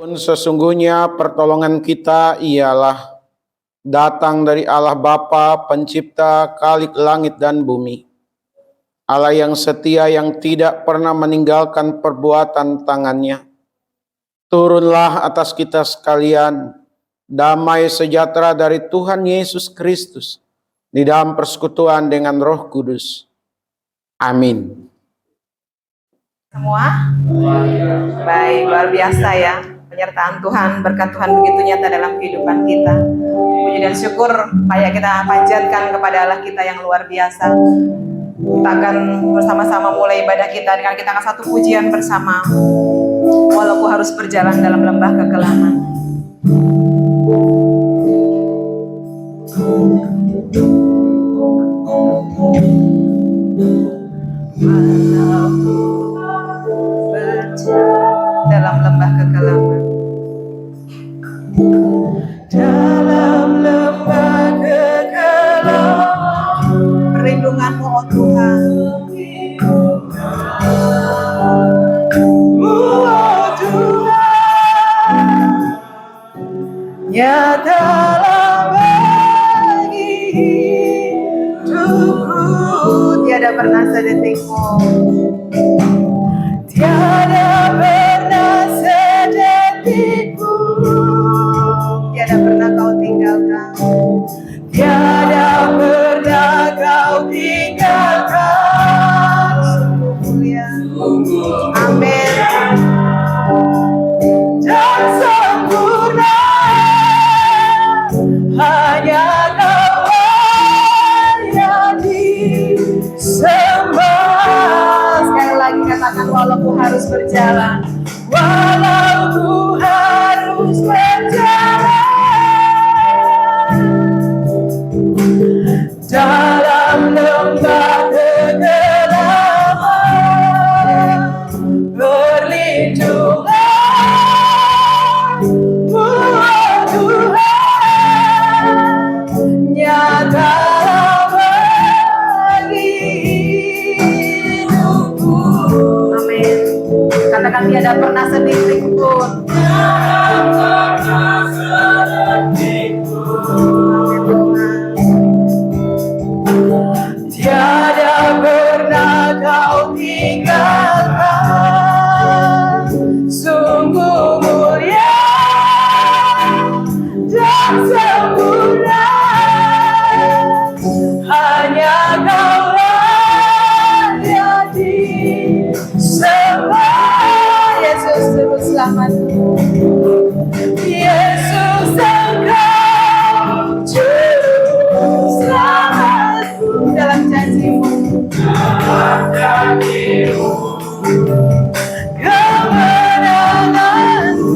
Pun sesungguhnya pertolongan kita ialah datang dari Allah Bapa, pencipta Khalik langit dan bumi. Allah yang setia, yang tidak pernah meninggalkan perbuatan tangannya. Turunlah atas kita sekalian damai sejahtera dari Tuhan Yesus Kristus di dalam persekutuan dengan Roh Kudus. Amin. Semua? Baik, luar biasa ya. Penyertaan Tuhan, berkat Tuhan begitu nyata dalam kehidupan kita. Puji dan syukur supaya kita panjatkan kepada Allah kita yang luar biasa. Kita akan bersama-sama mulai ibadah kita dengan kita akan satu pujian bersama. Walaupun harus berjalan dalam lembah kekelaman. Dalam lembah kekelaman. Dalam lembah kekelaman, perlindungan-Mu, oh Tuhan. Oh Tuhan, nyatalah bagi hidupku, tiada pernah sedetikmu. Tiada pernah sedetikku, tiada pernah Kau tinggalkan, tiada pernah Kau tinggalkan. Sungguh mulia, amin. Dan sempurna, hanya Kau yang disembah. Sekali lagi katakan, walaupun harus berjalan, walau ku harus berjalan dalam lembah kegelapan, perlindungan-Mu, oh Tuhan, nyatalah bagi hidupku. Amin. Katakan, tiada pernah sedetik pun. Tiada pernah sedetik pun. Tiada pernah Kau tinggalkan. Sungguh mulia dan sempurna, hanya Kaulah yang disembah. Yesus terus selamatku, Yesus Engkau juru selamatku. Dalam janji-Mu, dalam janji-Mu, kemenanganku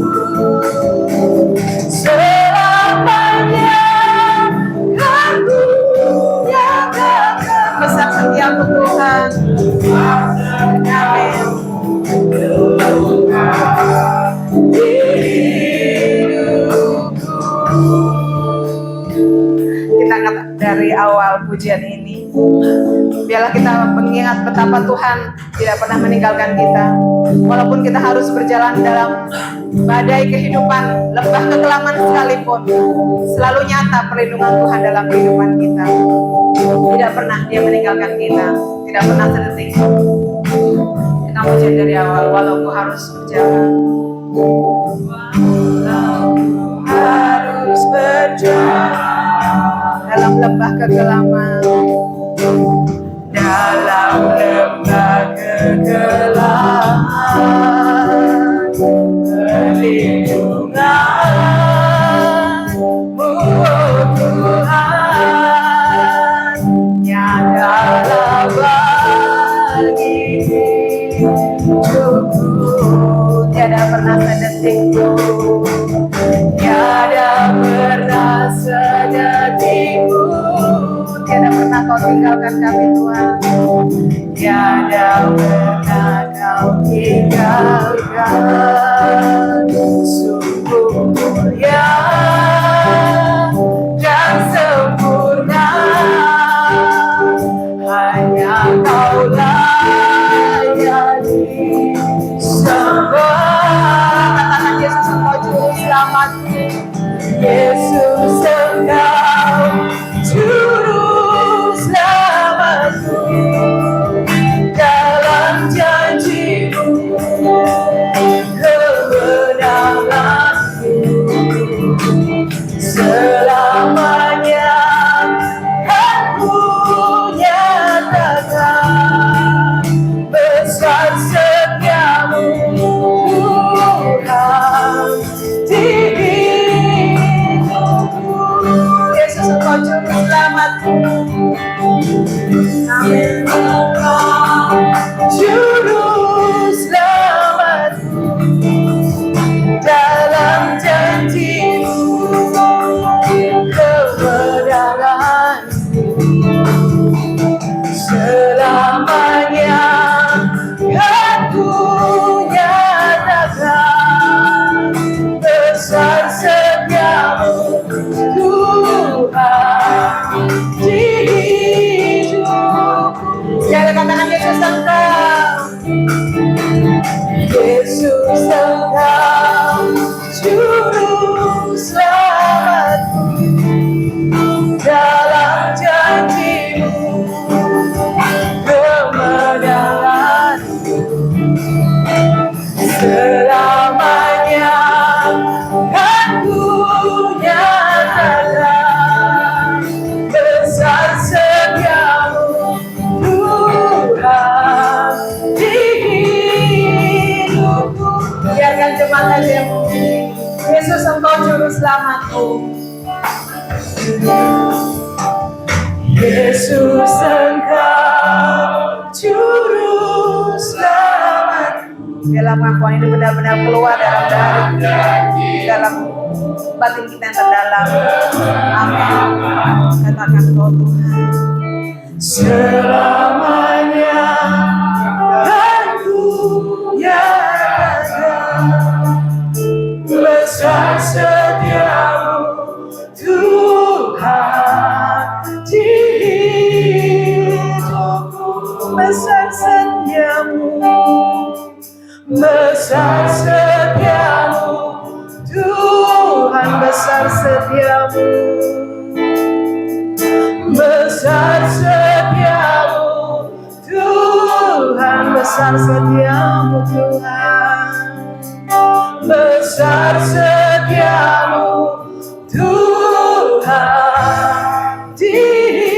selamanya kan ku nyatakan. Besar setiap Tuhan, amin. Kita dari awal pujian ini, biarlah kita mengingat betapa Tuhan tidak pernah meninggalkan kita. Walaupun kita harus berjalan dalam badai kehidupan, lembah kekelaman sekalipun, selalu nyata perlindungan Tuhan dalam kehidupan kita. Tidak pernah Dia meninggalkan kita, tidak pernah sedetik. Kita pujian dari awal, walaupun harus berjalan, walaupun harus berjalan dalam lembah kegelapan, dalam lembah kegelapan, perlindungan-Mu, oh Tuhan, nyatalah bagi hidupku. Tiada pernah sedetik pun, tiada pernah sedetik pun, tiada pernah Kau tinggalkan kami Tuhan. Tiada pernah Kau tinggalkan. Sungguh mulia dan sempurna, hanya Kaulah yang disembah. Katakan, Yesus Engkau Juru selamatku, dalam janji-Mu kebenaran selamanya aku nyatakan besar setiamu Tuhan di hidupku. Sekali katakan Yesus Engkau, Yesus Engkau juru selamatku, dalam janji-Mu kemenangan selamanya aku nyatakan besar setiamu Tuhan di hidupku. Biarkan jemaat yang memuji Yesus Engkau juru selamatku, Yesus Engkau juru selamatku. Biarlah pengakuan ini benar-benar keluar dalam batin kita yang terdalam. Amin. Katakan kau Tuhan, selamanya aku nyatakan besar setiamu Tuhan di hidupku. Besar setiamu, besar setiamu Tuhan, besar setiamu, besar setiamu Tuhan, besar setiamu Tuhan, besar setiamu Tuhan di hidupku.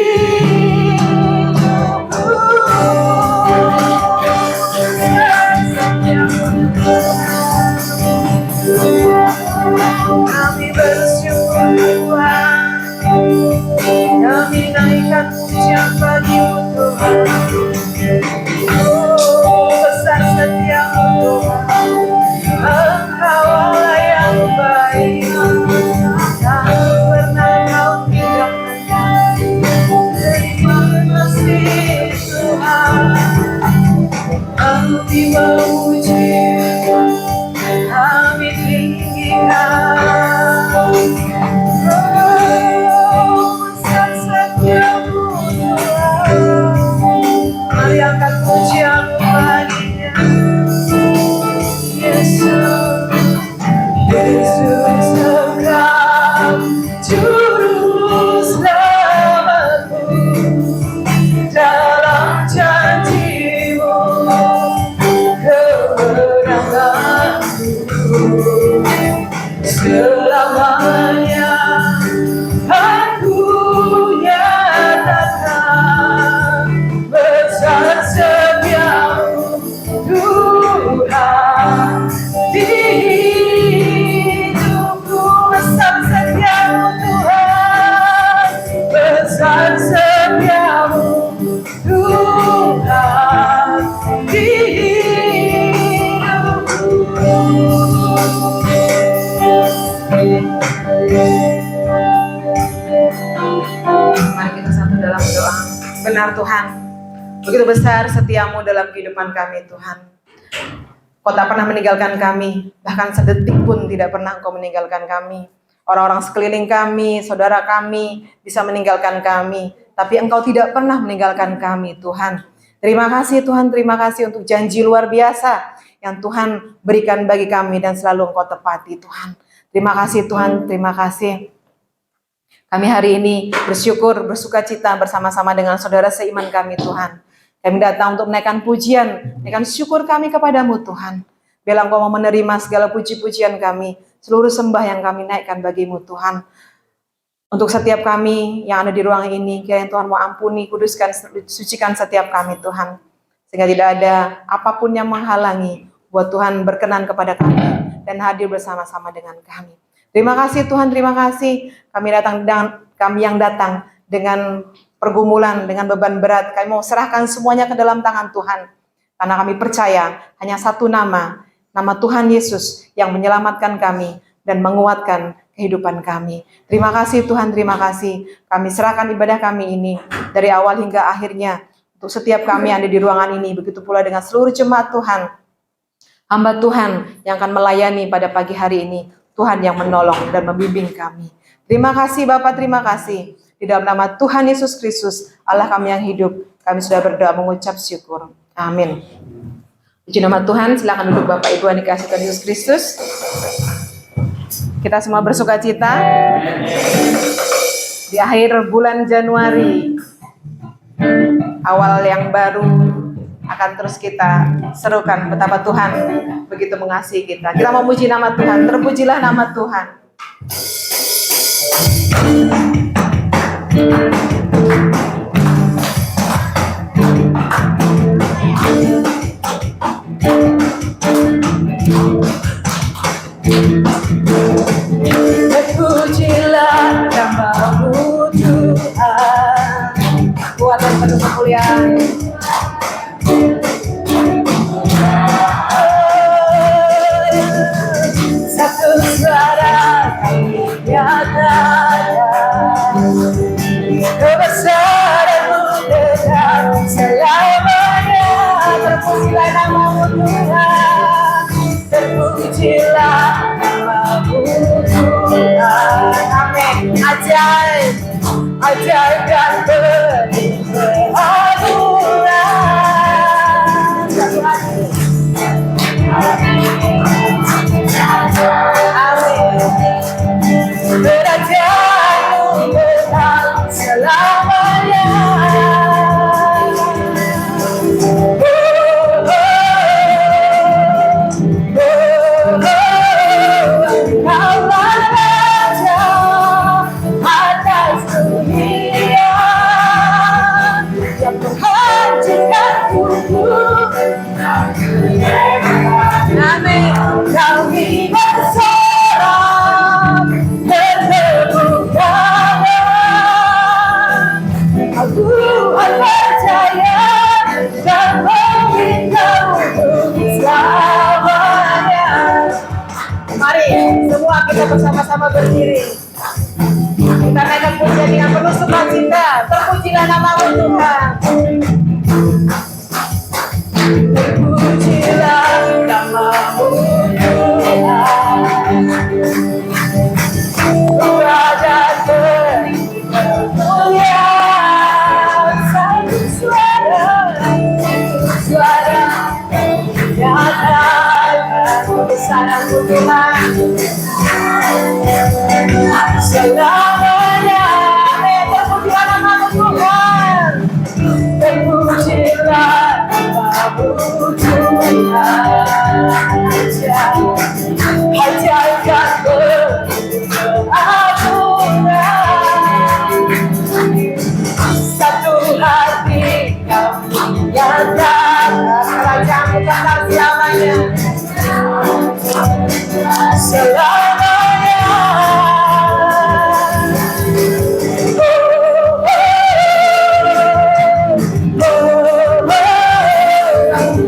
Kami bersyukur Tuhan, kami naikkan pujian bagi-Mu Tuhan. Oh, besar setiamu Tuhan, Engkau Allah yang baik, tak pernah Kau tinggalkan. Terima kasih Tuhan, kami memuji, kami tinggikan. Oh, besar setiamu Tuhan, mari angkat pujian baginya. Yesus, Yesus Engkau juru selamatku, dalam janji-Mu kemenanganku selamanya aku nyatakan besar setiamu Tuhan di hidupku. Besar setiamu Tuhan, besar setiamu Tuhan di hidupku. Mari kita satu dalam doa. Benar Tuhan, begitu besar setiamu dalam kehidupan kami Tuhan. Kau tak pernah meninggalkan kami, bahkan sedetik pun tidak pernah Engkau meninggalkan kami. Orang-orang sekeliling kami, saudara kami bisa meninggalkan kami, tapi Engkau tidak pernah meninggalkan kami Tuhan. Terima kasih Tuhan, terima kasih untuk janji luar biasa yang Tuhan berikan bagi kami dan selalu Engkau tepati Tuhan. Terima kasih Tuhan, terima kasih. Kami hari ini bersyukur, bersuka cita bersama-sama dengan saudara seiman kami Tuhan. Kami datang untuk menaikkan pujian, menaikkan syukur kami kepadamu Tuhan. Biarlah Engkau mau menerima segala puji-pujian kami, seluruh sembah yang kami naikkan bagimu Tuhan. Untuk setiap kami yang ada di ruang ini, kiranya Tuhan mau ampuni, kuduskan, sucikan setiap kami Tuhan. Sehingga tidak ada apapun yang menghalangi buat Tuhan berkenan kepada kami dan hadir bersama-sama dengan kami. Terima kasih Tuhan, terima kasih. Kami yang datang dengan pergumulan, dengan beban berat. Kami mau serahkan semuanya ke dalam tangan Tuhan. Karena kami percaya hanya satu nama, nama Tuhan Yesus yang menyelamatkan kami dan menguatkan kehidupan kami. Terima kasih Tuhan, terima kasih. Kami serahkan ibadah kami ini dari awal hingga akhirnya untuk setiap kami yang ada di ruangan ini. Begitu pula dengan seluruh jemaat Tuhan, hamba Tuhan yang akan melayani pada pagi hari ini. Tuhan yang menolong dan membimbing kami. Terima kasih Bapak, terima kasih. Di dalam nama Tuhan Yesus Kristus, Allah kami yang hidup, kami sudah berdoa mengucap syukur. Amin. Puji nama Tuhan, silakan duduk Bapak Ibu yang dikasihi Tuhan Yesus Kristus. Kita semua bersuka cita di akhir bulan Januari, awal yang baru akan terus kita serukan betapa Tuhan begitu mengasihi kita. Kita memuji nama Tuhan, terpujilah nama Tuhan. Terpujilah nama-Mu Tuhan, kuat dan penuh kemuliaan. Satu suara kami nyatakan kebesaran-Mu tetap selamanya. Terpujilah nama-Mu Tuhan, terpujilah nama-Mu Tuhan. Amin. Ajaib, ajaib dan penuh keagungan. Satu lagi. Amin. Kerajaan-Mu tetap selamanya. Kaulah Raja atas dunia yang menghancurkan tubuh. Amin. Kami bersorak bertepukan. Aku percaya dan meminta untuk selamanya. Mari semua kita bersama-sama berdiri. Kita naikkan pujian dengan penuh sukacita. Terpujilah nama-Mu Tuhan. Terpujilah nama-Mu Tuhan. Raja kemuliaan. Satu suara nyatakan kebesaran-Mu Tuhan selamanya. Terpujilah nama-Mu Tuhan, terpujilah nama-Mu Tuhan. Ajaib dan keagungan. Satu hati kami nyatakan kerajaan-Mu tetap selamanya. Selamanya.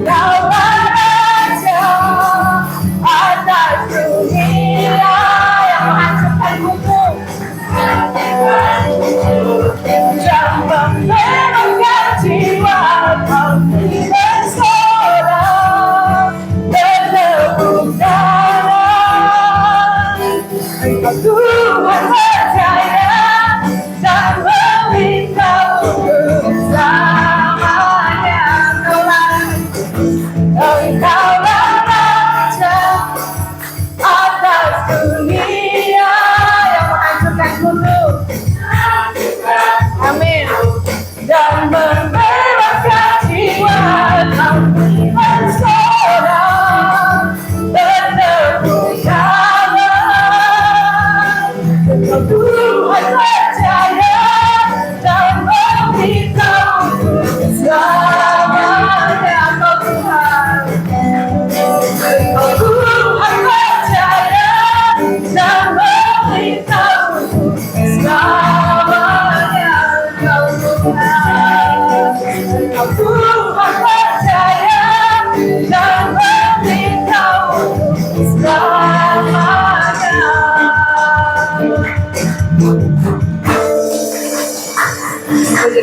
Kaulah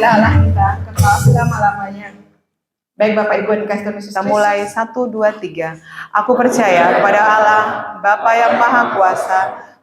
adalah Allah kita, kekal selama-lamanya. Baik Bapak Ibu dan kasih Tuhan Yesus, kita mulai 1, 2, 3. Aku percaya kepada Allah, Bapa yang Maha Kuasa,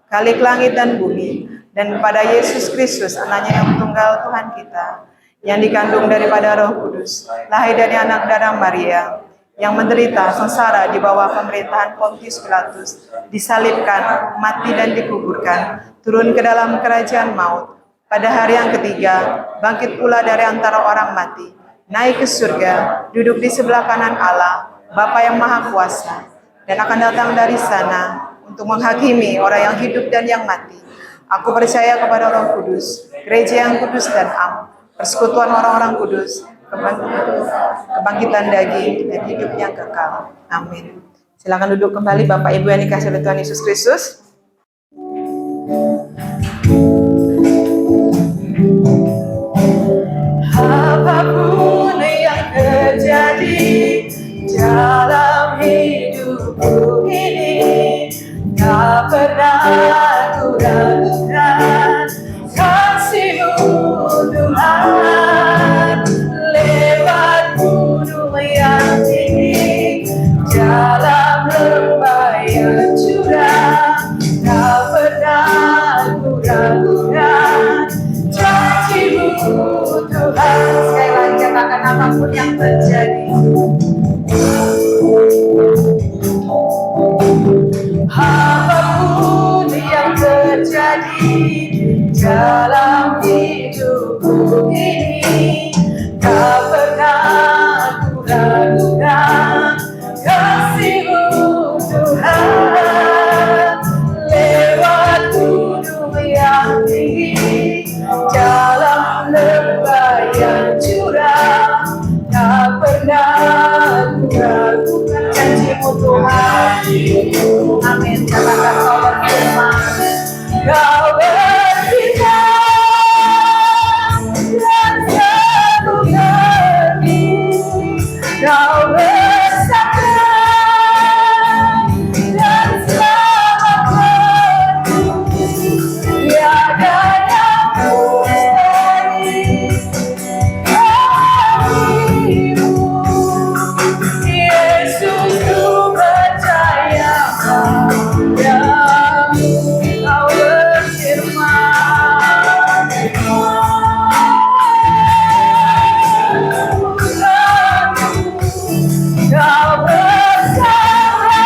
Khalik langit dan bumi, dan kepada Yesus Kristus, anaknya yang tunggal Tuhan kita, yang dikandung daripada Roh Kudus, lahir dari anak darah Maria, yang menderita sengsara di bawah pemerintahan Pontius Pilatus, disalibkan, mati dan dikuburkan, turun ke dalam kerajaan maut, pada hari yang ketiga, bangkit pula dari antara orang mati, naik ke surga, duduk di sebelah kanan Allah, Bapa yang Maha Kuasa, dan akan datang dari sana untuk menghakimi orang yang hidup dan yang mati. Aku percaya kepada Roh Kudus, gereja yang kudus dan am, persekutuan orang-orang kudus, kebangkitan daging dan hidup yang kekal. Amin. Silakan duduk kembali Bapak Ibu yang dikasihi oleh Tuhan Yesus Kristus. Apapun yang terjadi dalam hidupku ini, tak pernah ku ragukan kasih-Mu Tuhan. Lewat gunung yang tinggi, dalam lembah yang curam, tak pernah ku ragukan janji-Mu Tuhan. Sekali lagi katakan, apapun yang terjadi, apapun yang terjadi dalam hidupku ini, tak pernah ku ragukan kasih-Mu Tuhan. Lewat gunung yang tinggi, dalam lembah yang curam, tak pernah ku ragukan janji-Mu Tuhan. Amin. Katakan, Kau berfirman, Kau berfirman dan sebut-nyanyi, Kau bersabda dan selamatkan, tiada yang mustahil bagimu. Yesus, ku percaya padamu. Kau berfirman, Kau bersabda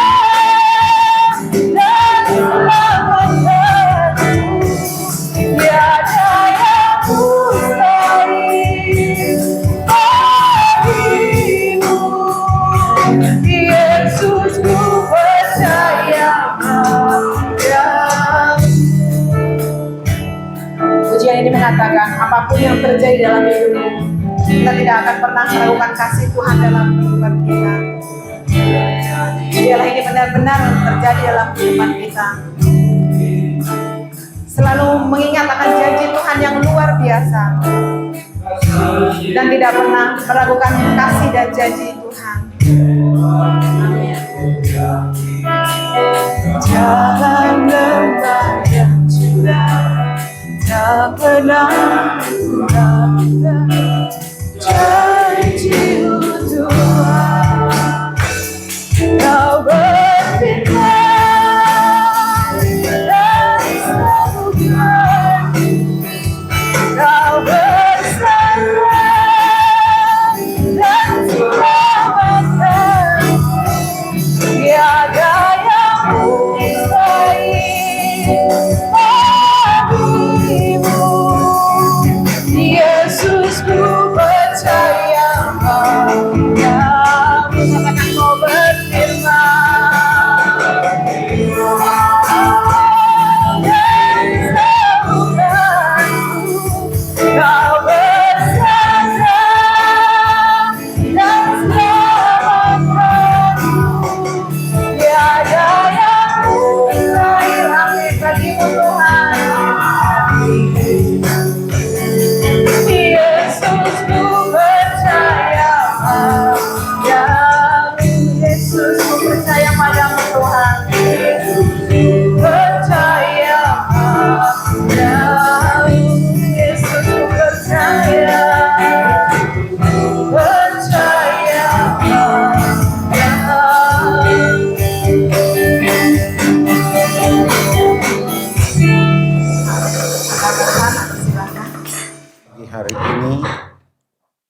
dan selamatkan, tiada yang mustahil bagimu. Yesus, ku percaya padamu. Pujian ini mengatakan, apapun yang terjadi dalam hidupmu, kita tidak akan pernah meragukan kasih Tuhan dalam kehidupan kita. Biarlah ini benar-benar terjadi dalam kehidupan kita. Selalu mengingat akan janji Tuhan yang luar biasa, dan tidak pernah meragukan kasih dan janji Tuhan. Dalam lembah yang curam, tak pernah ku ragukan janji-Mu Tuhan. Kau berfirman dan sebut-nyanyi, Kau bersabda dan selamatkan, tiada yang mustahil bagimu.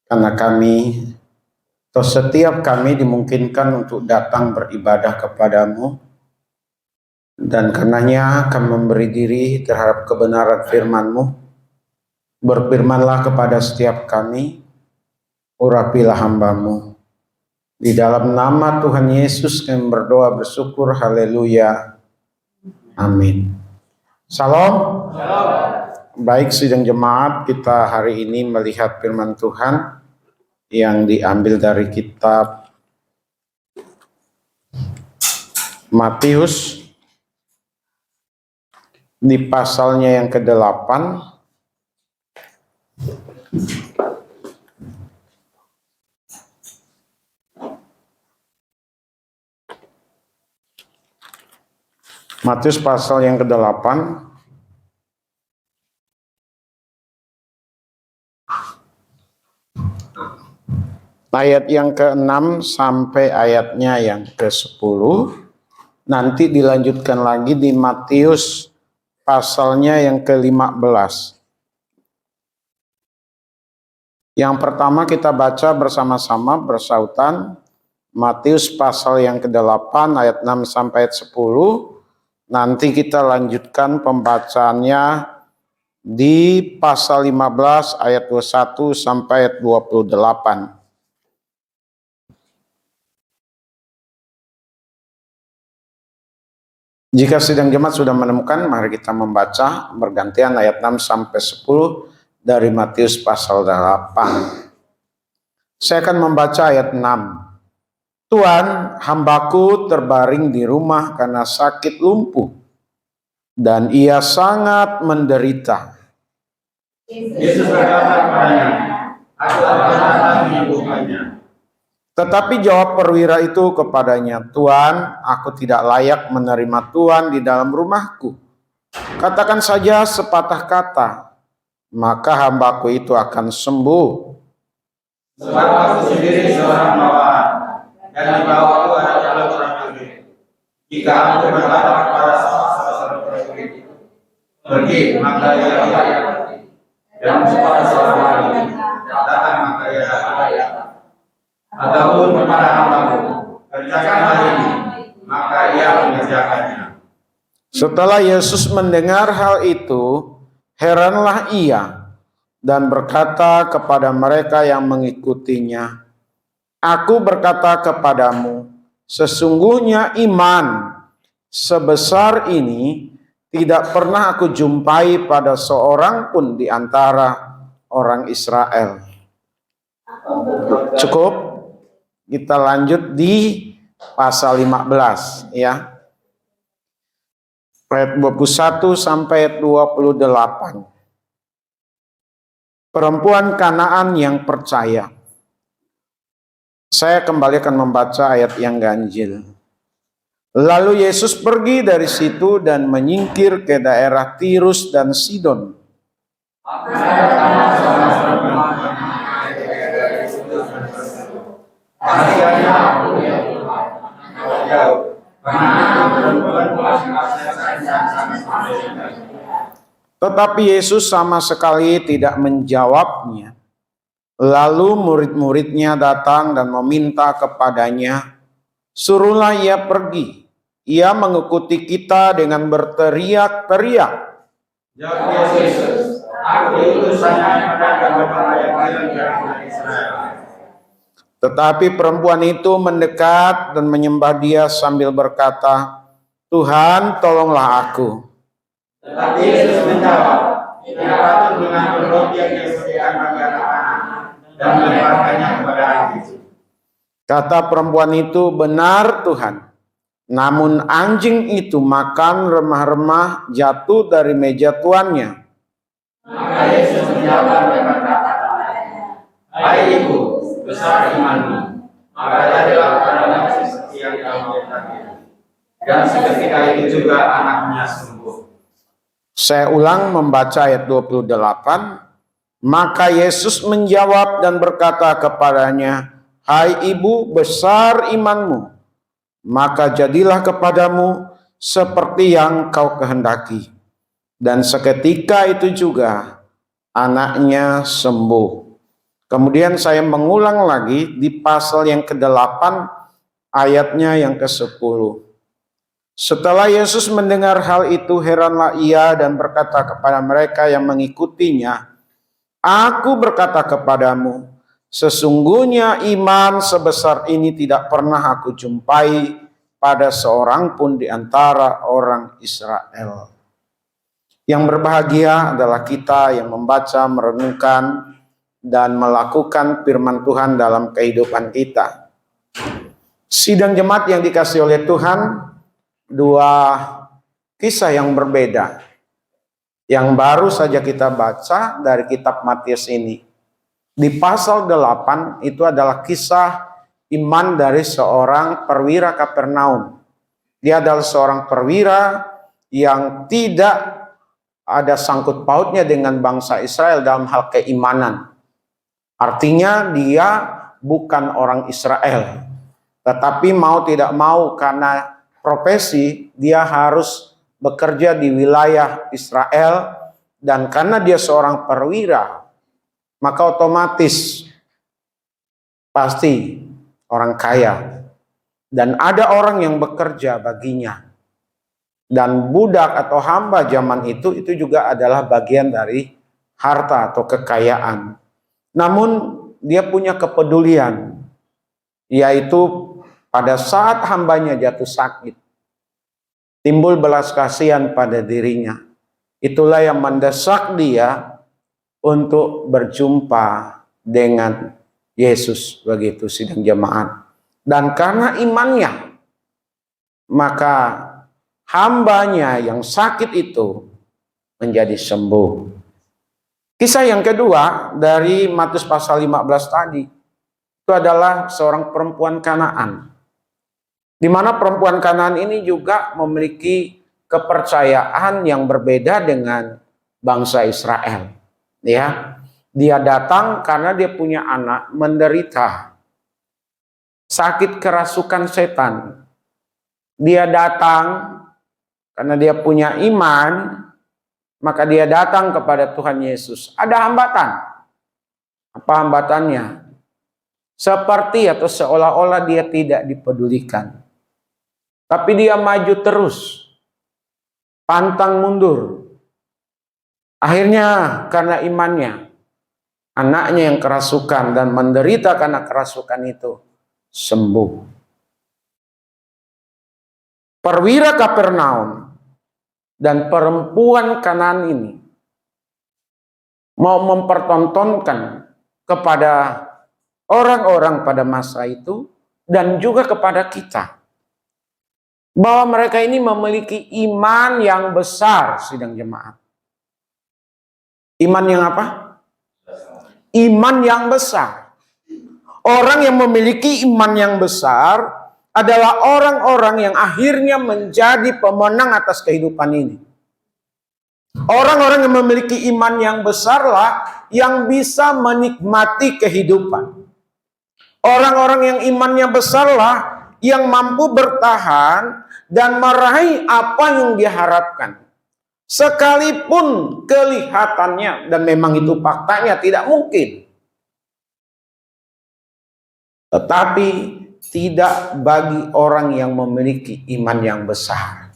karena kami atau setiap kami dimungkinkan untuk datang beribadah kepadamu, dan karenanya kami memberi diri terhadap kebenaran firman-Mu. Berfirmanlah kepada setiap kami, urapilah hamba-Mu. Di dalam nama Tuhan Yesus kami berdoa bersyukur, haleluya, amin. Salam. Baik sidang jemaat, kita hari ini melihat firman Tuhan yang diambil dari kitab Matius di pasalnya yang ke-8. Matius pasal yang ke-8 ayat yang ke-6 sampai ayatnya yang ke-10. Nanti dilanjutkan lagi di Matius pasalnya yang ke-15. Yang pertama kita baca bersama-sama bersautan Matius pasal yang ke-8 ayat 6 sampai ayat 10. Nanti kita lanjutkan pembacaannya di pasal 15 ayat 21 sampai ayat 28. Jika sidang jemaat sudah menemukan, mari kita membaca bergantian ayat 6 sampai 10 dari Matius pasal 8. Saya akan membaca ayat 6. Tuhan, hambaku terbaring di rumah karena sakit lumpuh, dan ia sangat menderita. Yesus berkata kepadanya, "Aku akan datang menyembuhkannya." Tetapi jawab perwira itu kepadanya, "Tuan, aku tidak layak menerima Tuhan di dalam rumahku. Katakan saja sepatah kata, maka hambaku itu akan sembuh. Sebab aku sendiri seorang bawaan, dan di bawahku ada prajurit. Jika aku berkata kepada salah seorang prajurit, pergi, maka ia pergi. Dan kepada seorang lagi, datang, maka ia datang. Ataupun kepada hambaku, kerjakanlah ini, maka ia mengerjakannya." Setelah Yesus mendengar hal itu, heranlah ia dan berkata kepada mereka yang mengikutinya, "Aku berkata kepadamu, sesungguhnya iman sebesar ini tidak pernah aku jumpai pada seorang pun di antara orang Israel." Cukup? Kita lanjut di pasal 15 ya. Ayat 21 sampai ayat 28. Perempuan Kanaan yang percaya. Saya kembali akan membaca ayat yang ganjil. Lalu Yesus pergi dari situ dan menyingkir ke daerah Tirus dan Sidon. Tetapi Yesus sama sekali tidak menjawabnya. Lalu murid-muridnya datang dan meminta kepadanya, "Suruhlah ia pergi. Ia mengikuti kita dengan berteriak-teriak." Jawab Yesus, "Aku diutus hanya kepada orang Israel." Tetapi perempuan itu mendekat dan menyembah dia sambil berkata, "Tuhan, tolonglah aku." Tetapi Yesus menjawab, "Tidak patut mengambil roti yang disediakan bagi anak-anak dan melemparkannya kepada anjing." Kata perempuan itu, "Benar Tuhan. Namun anjing itu makan remah-remah jatuh dari meja tuannya." Maka Yesus menjawab dan berkata kepadanya, "Hai ibu, besar imanmu, maka jadilah kepadamu seperti yang kamu katakan." Dan seketika itu juga anaknya sembuh. Saya ulang membaca ayat 28. Maka Yesus menjawab dan berkata kepadanya, "Hai ibu, besar imanmu, maka jadilah kepadamu seperti yang kau kehendaki." Dan seketika itu juga anaknya sembuh. Kemudian saya mengulang lagi di pasal yang ke-8 ayatnya yang ke-10. Setelah Yesus mendengar hal itu, heranlah ia dan berkata kepada mereka yang mengikutinya, "Aku berkata kepadamu, sesungguhnya iman sebesar ini tidak pernah aku jumpai pada seorang pun di antara orang Israel." Yang berbahagia adalah kita yang membaca, merenungkan, dan melakukan firman Tuhan dalam kehidupan kita. Sidang jemaat yang dikasihi oleh Tuhan, dua kisah yang berbeda yang baru saja kita baca dari kitab Matius ini. Di pasal 8 itu adalah kisah iman dari seorang perwira Kapernaum. Dia adalah seorang perwira yang tidak ada sangkut pautnya dengan bangsa Israel dalam hal keimanan. Artinya dia bukan orang Israel, tetapi mau tidak mau karena profesi dia harus bekerja di wilayah Israel, dan karena dia seorang perwira maka otomatis pasti orang kaya dan ada orang yang bekerja baginya, dan budak atau hamba zaman itu juga adalah bagian dari harta atau kekayaan. Namun dia punya kepedulian, yaitu pada saat hambanya jatuh sakit, timbul belas kasihan pada dirinya. Itulah yang mendesak dia untuk berjumpa dengan Yesus, begitu sidang jemaat. Dan karena imannya, maka hambanya yang sakit itu menjadi sembuh. Kisah yang kedua dari Matius pasal 15 tadi, itu adalah seorang perempuan Kanaan. Di mana perempuan Kanaan ini juga memiliki kepercayaan yang berbeda dengan bangsa Israel. Ya, dia datang karena dia punya anak menderita sakit kerasukan setan. Dia datang karena dia punya iman, maka dia datang kepada Tuhan Yesus. Ada hambatan. Apa hambatannya? Seperti atau seolah-olah dia tidak dipedulikan. Tapi dia maju terus. Pantang mundur. Akhirnya karena imannya, anaknya yang kerasukan dan menderita karena kerasukan itu sembuh. Perwira Kapernaum dan perempuan Kanaan ini mau mempertontonkan kepada orang-orang pada masa itu dan juga kepada kita bahwa mereka ini memiliki iman yang besar, sidang jemaat. Iman yang apa? Iman yang besar. Orang yang memiliki iman yang besar adalah orang-orang yang akhirnya menjadi pemenang atas kehidupan ini. Orang-orang yang memiliki iman yang besarlah yang bisa menikmati kehidupan. Orang-orang yang imannya besarlah yang mampu bertahan dan meraih apa yang diharapkan. Sekalipun kelihatannya, dan memang itu faktanya, tidak mungkin. Tetapi tidak bagi orang yang memiliki iman yang besar.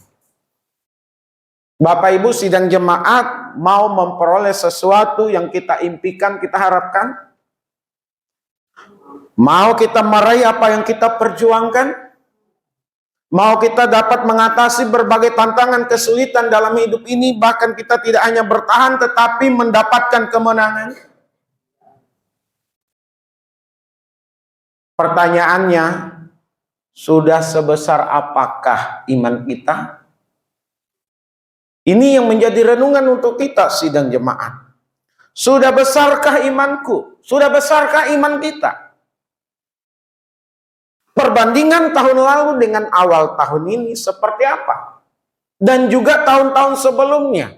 Bapak Ibu sidang jemaat, mau memperoleh sesuatu yang kita impikan, kita harapkan? Mau kita meraih apa yang kita perjuangkan? Mau kita dapat mengatasi berbagai tantangan kesulitan dalam hidup ini, bahkan kita tidak hanya bertahan tetapi mendapatkan kemenangan? Pertanyaannya, sudah sebesar apakah iman kita? Ini yang menjadi renungan untuk kita sidang jemaat. Sudah besarkah imanku? Sudah besarkah iman kita? Perbandingan tahun lalu dengan awal tahun ini seperti apa? Dan juga tahun-tahun sebelumnya.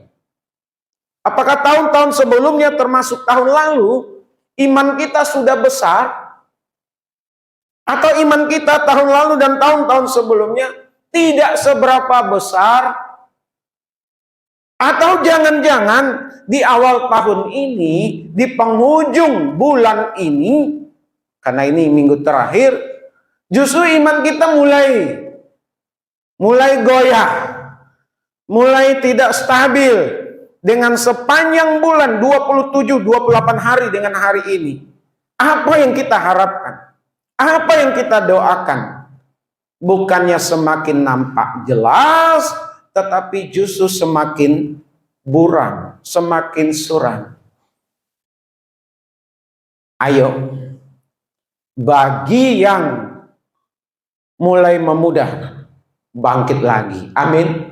Apakah tahun-tahun sebelumnya termasuk tahun lalu, iman kita sudah besar? Atau iman kita tahun lalu dan tahun-tahun sebelumnya tidak seberapa besar? Atau jangan-jangan di awal tahun ini, di penghujung bulan ini, karena ini minggu terakhir, justru iman kita mulai goyah, mulai tidak stabil dengan sepanjang bulan 27-28 hari dengan hari ini. Apa yang kita harapkan? Apa yang kita doakan? Bukannya semakin nampak jelas, tetapi justru semakin buram, semakin suram. Ayo, bagi yang mulai memudah, bangkit lagi. Amin.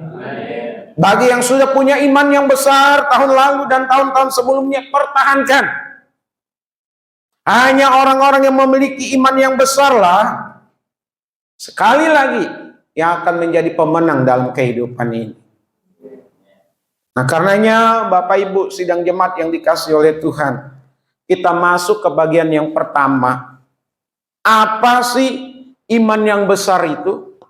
Bagi yang sudah punya iman yang besar tahun lalu dan tahun-tahun sebelumnya, pertahankan. Hanya orang-orang yang memiliki iman yang besar lah, sekali lagi, yang akan menjadi pemenang dalam kehidupan ini. Nah, karenanya Bapak Ibu sidang jemaat yang dikasihi oleh Tuhan, kita masuk ke bagian yang pertama. Apa sih iman yang besar itu?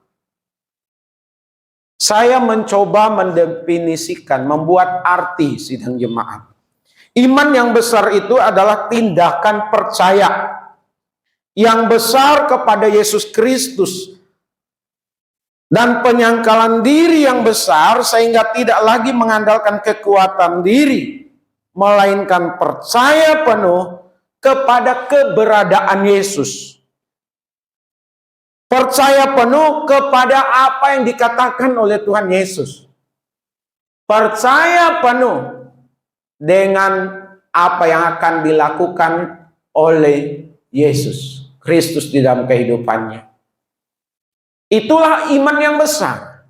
Saya mencoba mendefinisikan, membuat arti sidang jemaat. Iman yang besar itu adalah tindakan percaya yang besar kepada Yesus Kristus dan penyangkalan diri yang besar sehingga tidak lagi mengandalkan kekuatan diri, melainkan percaya penuh kepada keberadaan Yesus. Percaya penuh kepada apa yang dikatakan oleh Tuhan Yesus. Percaya penuh dengan apa yang akan dilakukan oleh Yesus Kristus di dalam kehidupannya. Itulah iman yang besar.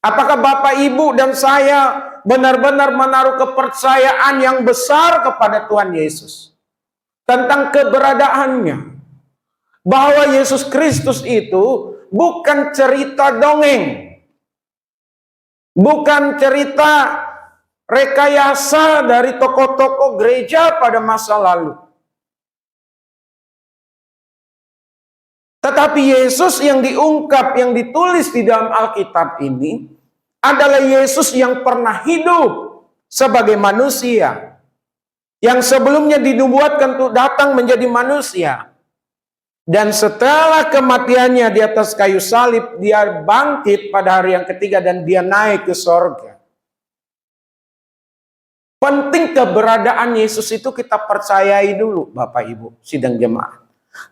Apakah Bapak, Ibu, dan saya benar-benar menaruh kepercayaan yang besar kepada Tuhan Yesus tentang keberadaannya? Bahwa Yesus Kristus itu bukan cerita dongeng, bukan cerita rekayasa dari tokoh-tokoh gereja pada masa lalu. Tetapi Yesus yang diungkap, yang ditulis di dalam Alkitab ini adalah Yesus yang pernah hidup sebagai manusia, yang sebelumnya dinubuatkan untuk datang menjadi manusia. Dan setelah kematiannya di atas kayu salib, dia bangkit pada hari yang ketiga dan dia naik ke sorga. Penting keberadaan Yesus itu kita percayai dulu, Bapak Ibu sidang jemaat.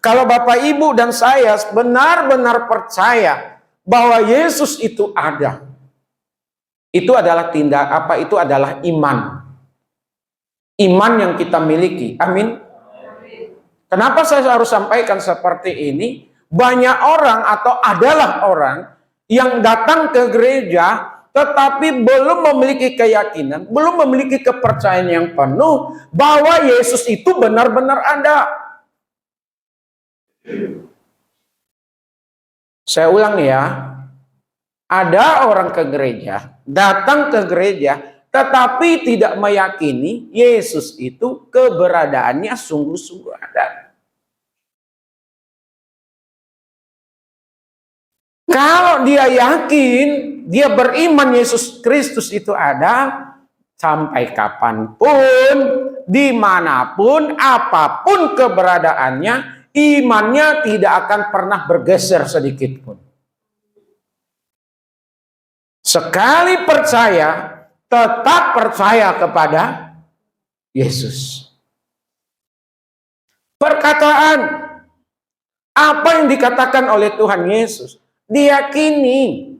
Kalau Bapak Ibu dan saya benar-benar percaya bahwa Yesus itu ada, itu adalah itu adalah iman. Iman yang kita miliki. Amin. Kenapa saya harus sampaikan seperti ini? Banyak orang atau adalah orang yang datang ke gereja tetapi belum memiliki keyakinan, belum memiliki kepercayaan yang penuh bahwa Yesus itu benar-benar ada. Saya ulang ya, ada orang ke gereja, datang ke gereja, tetapi tidak meyakini Yesus itu keberadaannya sungguh-sungguh ada. Kalau dia yakin, dia beriman Yesus Kristus itu ada, sampai kapanpun, dimanapun, apapun keberadaannya, imannya tidak akan pernah bergeser sedikit pun. Sekali percaya, tetap percaya kepada Yesus. Perkataan apa yang dikatakan oleh Tuhan Yesus diyakini,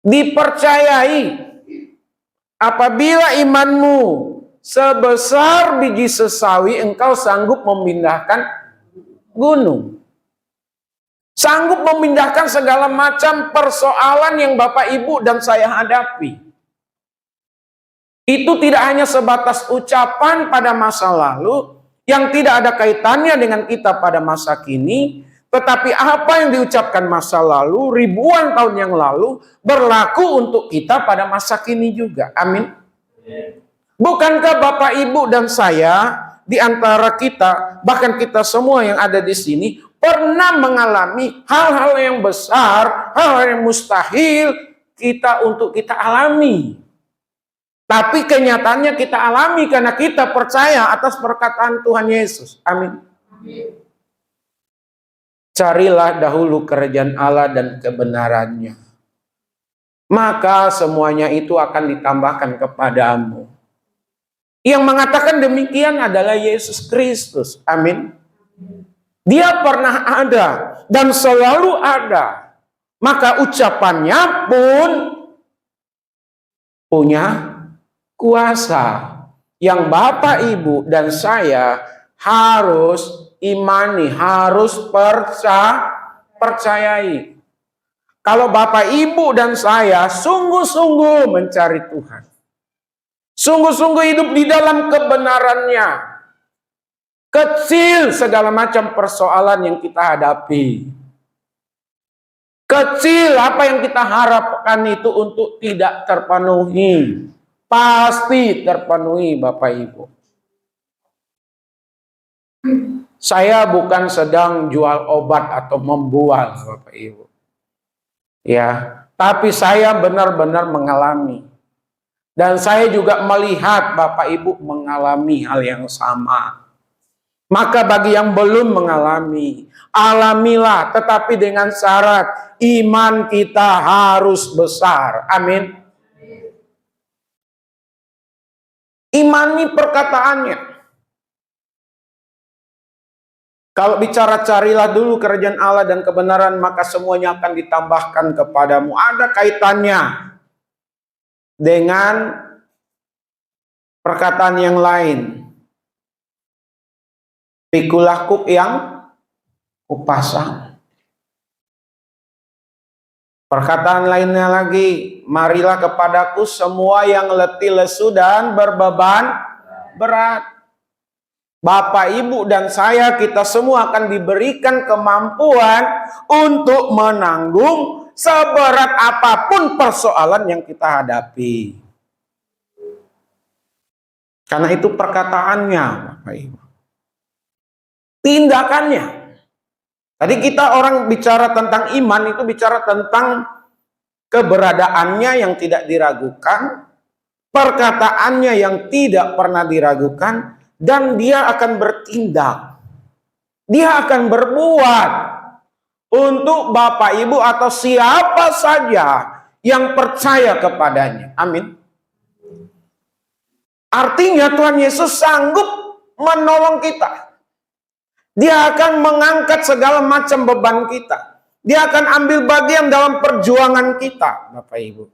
dipercayai. Apabila imanmu sebesar biji sesawi, engkau sanggup memindahkan gunung. Sanggup memindahkan segala macam persoalan yang Bapak, Ibu, dan saya hadapi. Itu tidak hanya sebatas ucapan pada masa lalu, yang tidak ada kaitannya dengan kita pada masa kini, tetapi apa yang diucapkan masa lalu, ribuan tahun yang lalu, berlaku untuk kita pada masa kini juga. Amin. Bukankah Bapak, Ibu, dan saya, di antara kita, bahkan kita semua yang ada di sini, pernah mengalami hal-hal yang besar, hal-hal yang mustahil, kita untuk kita alami. Tapi kenyataannya kita alami karena kita percaya atas perkataan Tuhan Yesus. Amin. Carilah dahulu kerajaan Allah dan kebenarannya, maka semuanya itu akan ditambahkan kepadamu. Yang mengatakan demikian adalah Yesus Kristus. Amin. Dia pernah ada dan selalu ada. Maka ucapannya pun punya kuasa. Yang Bapak, Ibu, dan saya harus imani, harus percayai. Kalau Bapak, Ibu, dan saya sungguh-sungguh mencari Tuhan, sungguh-sungguh hidup di dalam kebenarannya, kecil segala macam persoalan yang kita hadapi, kecil apa yang kita harapkan itu untuk tidak terpenuhi, pasti terpenuhi Bapak, Ibu. Saya bukan sedang jual obat atau membual Bapak Ibu. Ya, tapi saya benar-benar mengalami. Dan saya juga melihat Bapak Ibu mengalami hal yang sama. Maka bagi yang belum mengalami, alamilah, tetapi dengan syarat iman kita harus besar. Amin. Imani perkataannya. Kalau bicara carilah dulu kerajaan Allah dan kebenaran, maka semuanya akan ditambahkan kepadamu. Ada kaitannya dengan perkataan yang lain. Pikulah kuk yang kupasang. Perkataan lainnya lagi, marilah kepadaku semua yang letih lesu dan berbeban berat. Bapak, Ibu, dan saya, kita semua akan diberikan kemampuan untuk menanggung seberat apapun persoalan yang kita hadapi. Karena itu perkataannya, Bapak, Ibu. Tindakannya. Tadi kita orang bicara tentang iman, itu bicara tentang keberadaannya yang tidak diragukan, perkataannya yang tidak pernah diragukan, dan dia akan bertindak. Dia akan berbuat untuk Bapak, Ibu, atau siapa saja yang percaya kepadanya. Amin. Artinya Tuhan Yesus sanggup menolong kita. Dia akan mengangkat segala macam beban kita. Dia akan ambil bagian dalam perjuangan kita, Bapak, Ibu.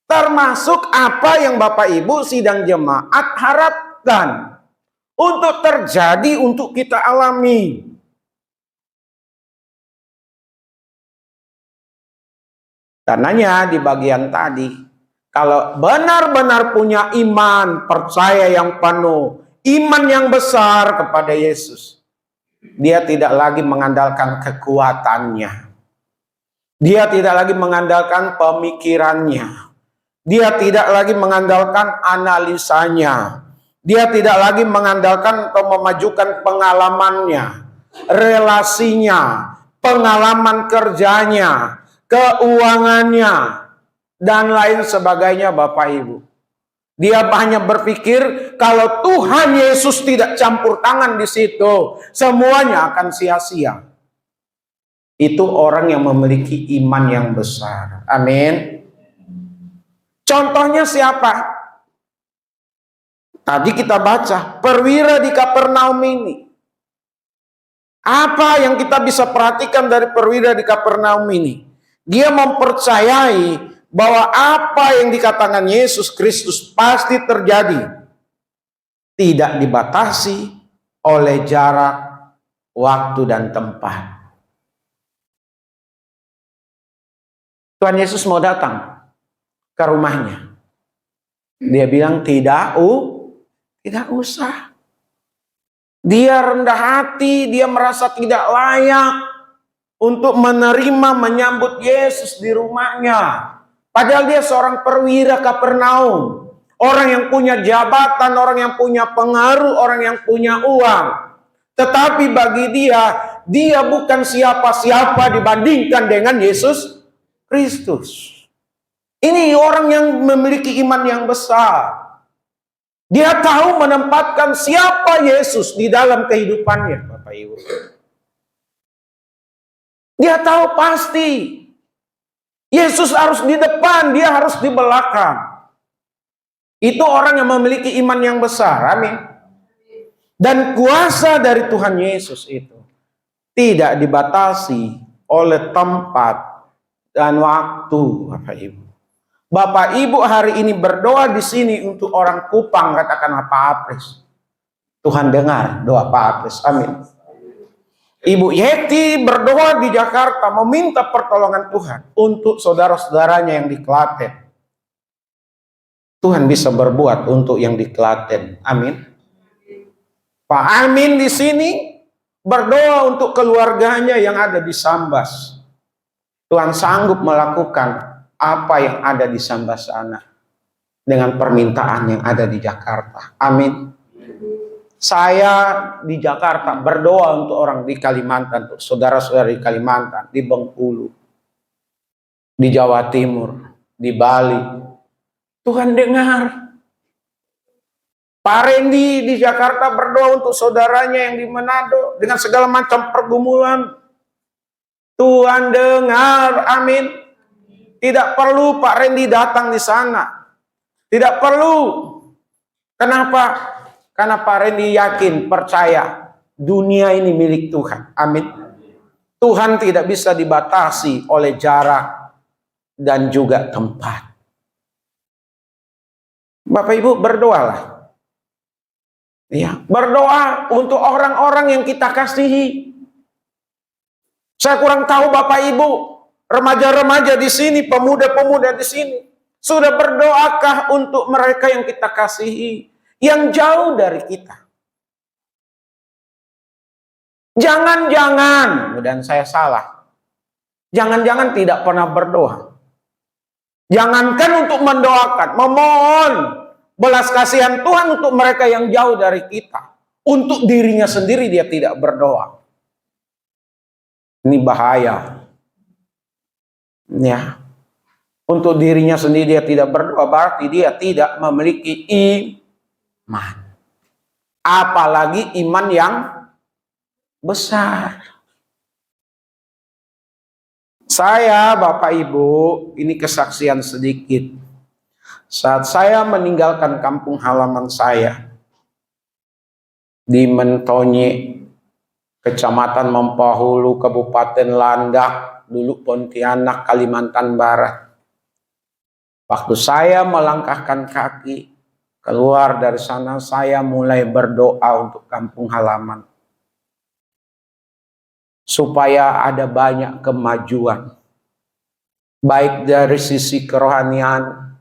Termasuk apa yang Bapak, Ibu, sidang jemaat harapkan untuk terjadi, untuk kita alami. Karenanya di bagian tadi, kalau benar-benar punya iman, percaya yang penuh, iman yang besar kepada Yesus, dia tidak lagi mengandalkan kekuatannya. Dia tidak lagi mengandalkan pemikirannya. Dia tidak lagi mengandalkan analisanya. Dia tidak lagi mengandalkan atau memajukan pengalamannya, relasinya, pengalaman kerjanya, keuangannya, dan lain sebagainya, Bapak, Ibu. Dia hanya berpikir kalau Tuhan Yesus tidak campur tangan di situ, semuanya akan sia-sia. Itu orang yang memiliki iman yang besar. Amin. Contohnya siapa? Tadi kita baca, perwira di Kapernaum ini. Apa yang kita bisa perhatikan dari perwira di Kapernaum ini? Dia mempercayai bahwa apa yang dikatakan Yesus Kristus pasti terjadi. Tidak dibatasi oleh jarak, waktu, dan tempat. Tuhan Yesus mau datang ke rumahnya. Dia bilang tidak usah. Dia rendah hati, dia merasa tidak layak untuk menerima, menyambut Yesus di rumahnya. Padahal dia seorang perwira Kapernaum. Orang yang punya jabatan, orang yang punya pengaruh, orang yang punya uang. Tetapi bagi dia bukan siapa-siapa dibandingkan dengan Yesus Kristus. Ini orang yang memiliki iman yang besar. Dia tahu menempatkan siapa Yesus di dalam kehidupannya, Bapak Ibu. Dia tahu pasti Yesus harus di depan, dia harus di belakang. Itu orang yang memiliki iman yang besar, amin. Dan kuasa dari Tuhan Yesus itu tidak dibatasi oleh tempat dan waktu, Bapak Ibu. Bapak Ibu hari ini berdoa di sini untuk orang Kupang, katakanlah Pak Apris. Tuhan dengar doa Pak Apris, amin. Ibu Yeti berdoa di Jakarta meminta pertolongan Tuhan untuk saudara-saudaranya yang di Klaten. Tuhan bisa berbuat untuk yang di Klaten, amin. Pak Amin di sini berdoa untuk keluarganya yang ada di Sambas. Tuhan sanggup melakukan apa yang ada di Sambas sana dengan permintaan yang ada di Jakarta. Amin. Saya di Jakarta berdoa untuk orang di Kalimantan, untuk saudara-saudara di Kalimantan, di Bengkulu, di Jawa Timur, di Bali. Tuhan dengar. Pak Randy di Jakarta berdoa untuk saudaranya yang di Manado dengan segala macam pergumulan. Tuhan dengar, amin. Tidak perlu Pak Randy datang di sana. Tidak perlu. Kenapa? Karena Pak Randy yakin, percaya, dunia ini milik Tuhan. Amin. Tuhan tidak bisa dibatasi oleh jarak dan juga tempat. Bapak Ibu berdoalah. Ya, berdoa untuk orang-orang yang kita kasihi. Saya kurang tahu Bapak Ibu, remaja-remaja di sini, pemuda-pemuda di sini, sudah berdoakah untuk mereka yang kita kasihi, yang jauh dari kita? Jangan-jangan, dan saya salah, jangan-jangan tidak pernah berdoa. Jangankan untuk mendoakan, memohon belas kasihan Tuhan untuk mereka yang jauh dari kita. Untuk dirinya sendiri dia tidak berdoa. Ini bahaya. Ya. Untuk dirinya sendiri dia tidak berdoa, berarti dia tidak memiliki iman. Apalagi iman yang besar. Saya, Bapak Ibu, ini kesaksian sedikit. Saat saya meninggalkan kampung halaman saya di Mentonye, Kecamatan Mempahulu, Kabupaten Landak, dulu Pontianak, Kalimantan Barat. Waktu saya melangkahkan kaki keluar dari sana, saya mulai berdoa untuk kampung halaman. Supaya ada banyak kemajuan. Baik dari sisi kerohanian,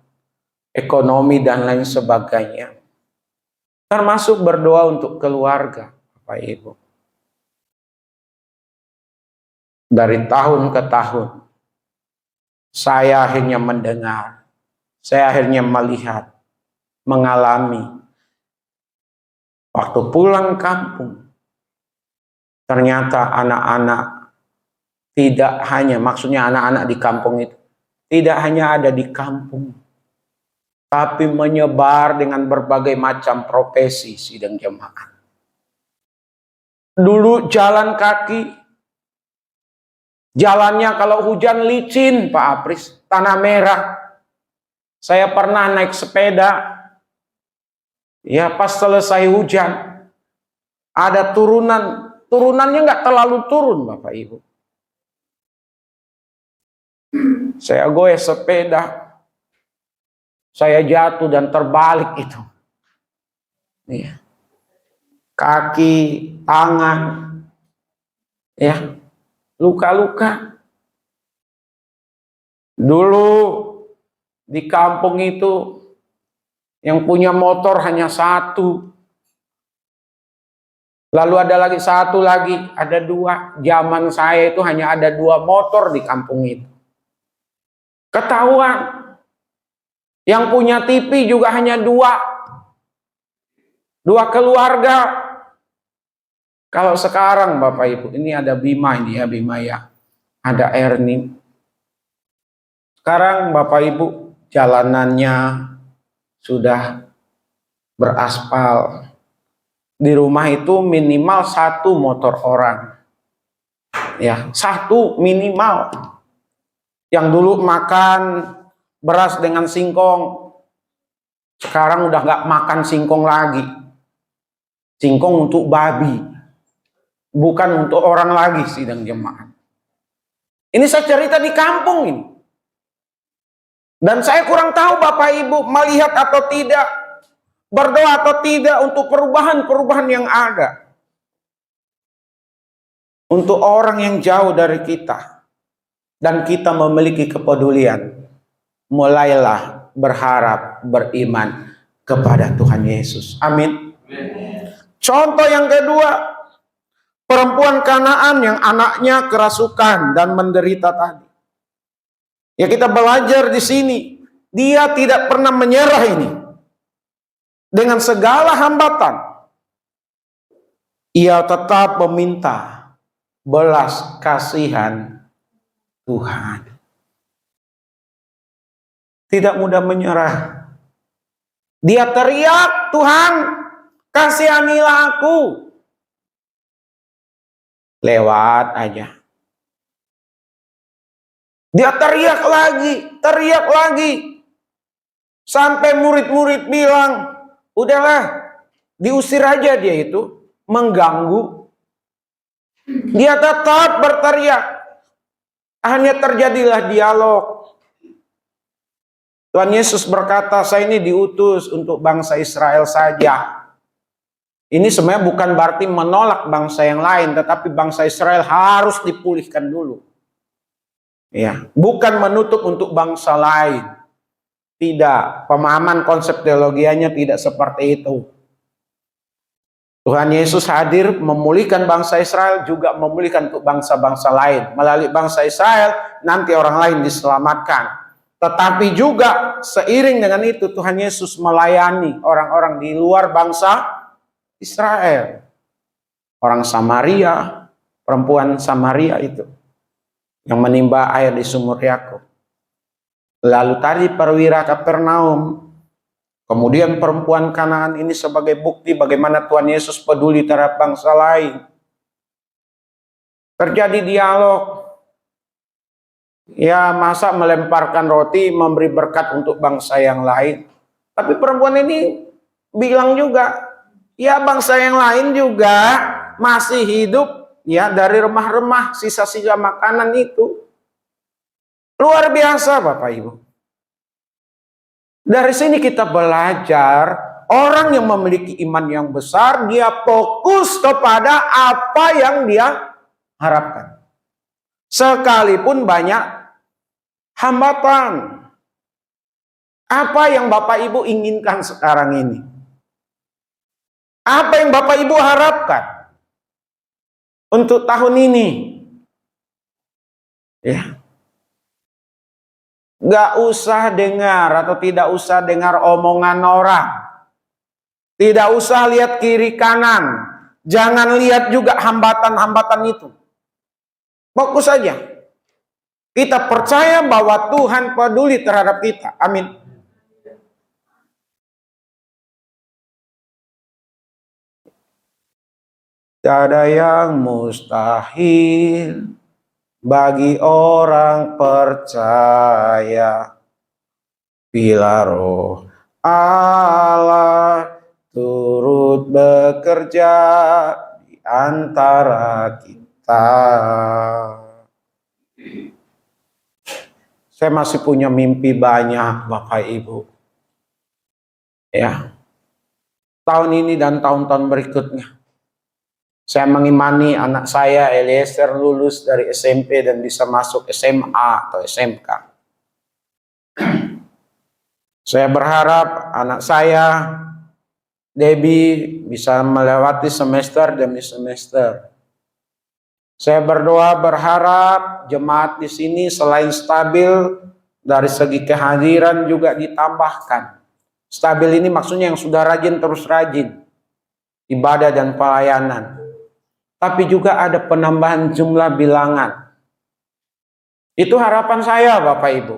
ekonomi, dan lain sebagainya. Termasuk berdoa untuk keluarga, Bapak Ibu. Dari tahun ke tahun, saya akhirnya mendengar, saya akhirnya melihat, mengalami. Waktu pulang kampung, ternyata anak-anak tidak hanya, maksudnya anak-anak di kampung itu, tidak hanya ada di kampung, tapi menyebar dengan berbagai macam profesi sidang jemaat. Dulu jalan kaki, jalannya kalau hujan licin, Pak Apris, tanah merah. Saya pernah naik sepeda, ya pas selesai hujan, ada turunannya nggak terlalu turun, Bapak Ibu. Saya goyah sepeda, saya jatuh dan terbalik itu. Ya. Kaki, tangan, ya, luka-luka. Dulu di kampung itu yang punya motor hanya satu. Lalu ada lagi satu lagi, ada dua. Zaman saya itu hanya ada 2 motor di kampung itu. Ketahuan. Yang punya TV juga hanya 2 keluarga. Kalau sekarang Bapak Ibu, ini ada Bima, ini ya Bima ya. Ada Erni. Sekarang Bapak Ibu, jalanannya sudah beraspal. Di rumah itu minimal 1 motor orang. Ya, 1 minimal. Yang dulu makan beras dengan singkong, sekarang udah nggak makan singkong lagi. Singkong untuk babi, bukan untuk orang lagi sidang jemaat. Ini saya cerita di kampung ini. Dan saya kurang tahu Bapak Ibu melihat atau tidak, berdoa atau tidak untuk perubahan-perubahan yang ada. Untuk orang yang jauh dari kita. Dan kita memiliki kepedulian. Mulailah berharap, beriman kepada Tuhan Yesus. Amin. Contoh yang kedua, perempuan Kanaan yang anaknya kerasukan dan menderita tadi. Ya, kita belajar di sini, dia tidak pernah menyerah ini. Dengan segala hambatan, ia tetap meminta belas kasihan Tuhan. Tidak mudah menyerah. Dia teriak, Tuhan, kasihanilah aku. Lewat aja. Dia teriak lagi. Sampai murid-murid bilang, udahlah, diusir aja dia itu, mengganggu. Dia tetap berteriak. Akhirnya terjadilah dialog. Tuhan Yesus berkata, saya ini diutus untuk bangsa Israel saja. Ini sebenarnya bukan berarti menolak bangsa yang lain, tetapi bangsa Israel harus dipulihkan dulu. Ya, bukan menutup untuk bangsa lain. Tidak, pemahaman konsep teologianya tidak seperti itu. Tuhan Yesus hadir memulihkan bangsa Israel, juga memulihkan untuk bangsa-bangsa lain. Melalui bangsa Israel, nanti orang lain diselamatkan. Tetapi juga seiring dengan itu Tuhan Yesus melayani orang-orang di luar bangsa Israel. Orang Samaria, perempuan Samaria itu yang menimba air di sumur Yakub. Lalu tadi perwira Kapernaum. Kemudian perempuan Kanaan ini sebagai bukti bagaimana Tuhan Yesus peduli terhadap bangsa lain. Terjadi dialog. Ya, masa melemparkan roti memberi berkat untuk bangsa yang lain. Tapi perempuan ini bilang juga, ya bangsa yang lain juga masih hidup ya dari remah-remah sisa-sisa makanan itu. Luar biasa Bapak Ibu. Dari sini kita belajar orang yang memiliki iman yang besar, dia fokus kepada apa yang dia harapkan. Sekalipun banyak hambatan. Apa yang Bapak Ibu inginkan sekarang ini? Apa yang Bapak Ibu harapkan untuk tahun ini? Ya. Gak usah dengar atau tidak usah dengar omongan orang. Tidak usah lihat kiri kanan. Jangan lihat juga hambatan-hambatan itu. Fokus saja. Kita percaya bahwa Tuhan peduli terhadap kita. Amin. Tidak ada yang mustahil bagi orang percaya. Bila Roh Allah turut bekerja di antara kita. Saya masih punya mimpi banyak Bapak Ibu. Ya. Tahun ini dan tahun-tahun berikutnya. Saya mengimani anak saya Eliezer lulus dari SMP dan bisa masuk SMA atau SMK. Saya berharap anak saya Debbie bisa melewati semester demi semester. Saya berdoa berharap jemaat di sini selain stabil dari segi kehadiran juga ditambahkan. Stabil ini maksudnya yang sudah rajin terus rajin ibadah dan pelayanan. Tapi juga ada penambahan jumlah bilangan. Itu harapan saya Bapak Ibu.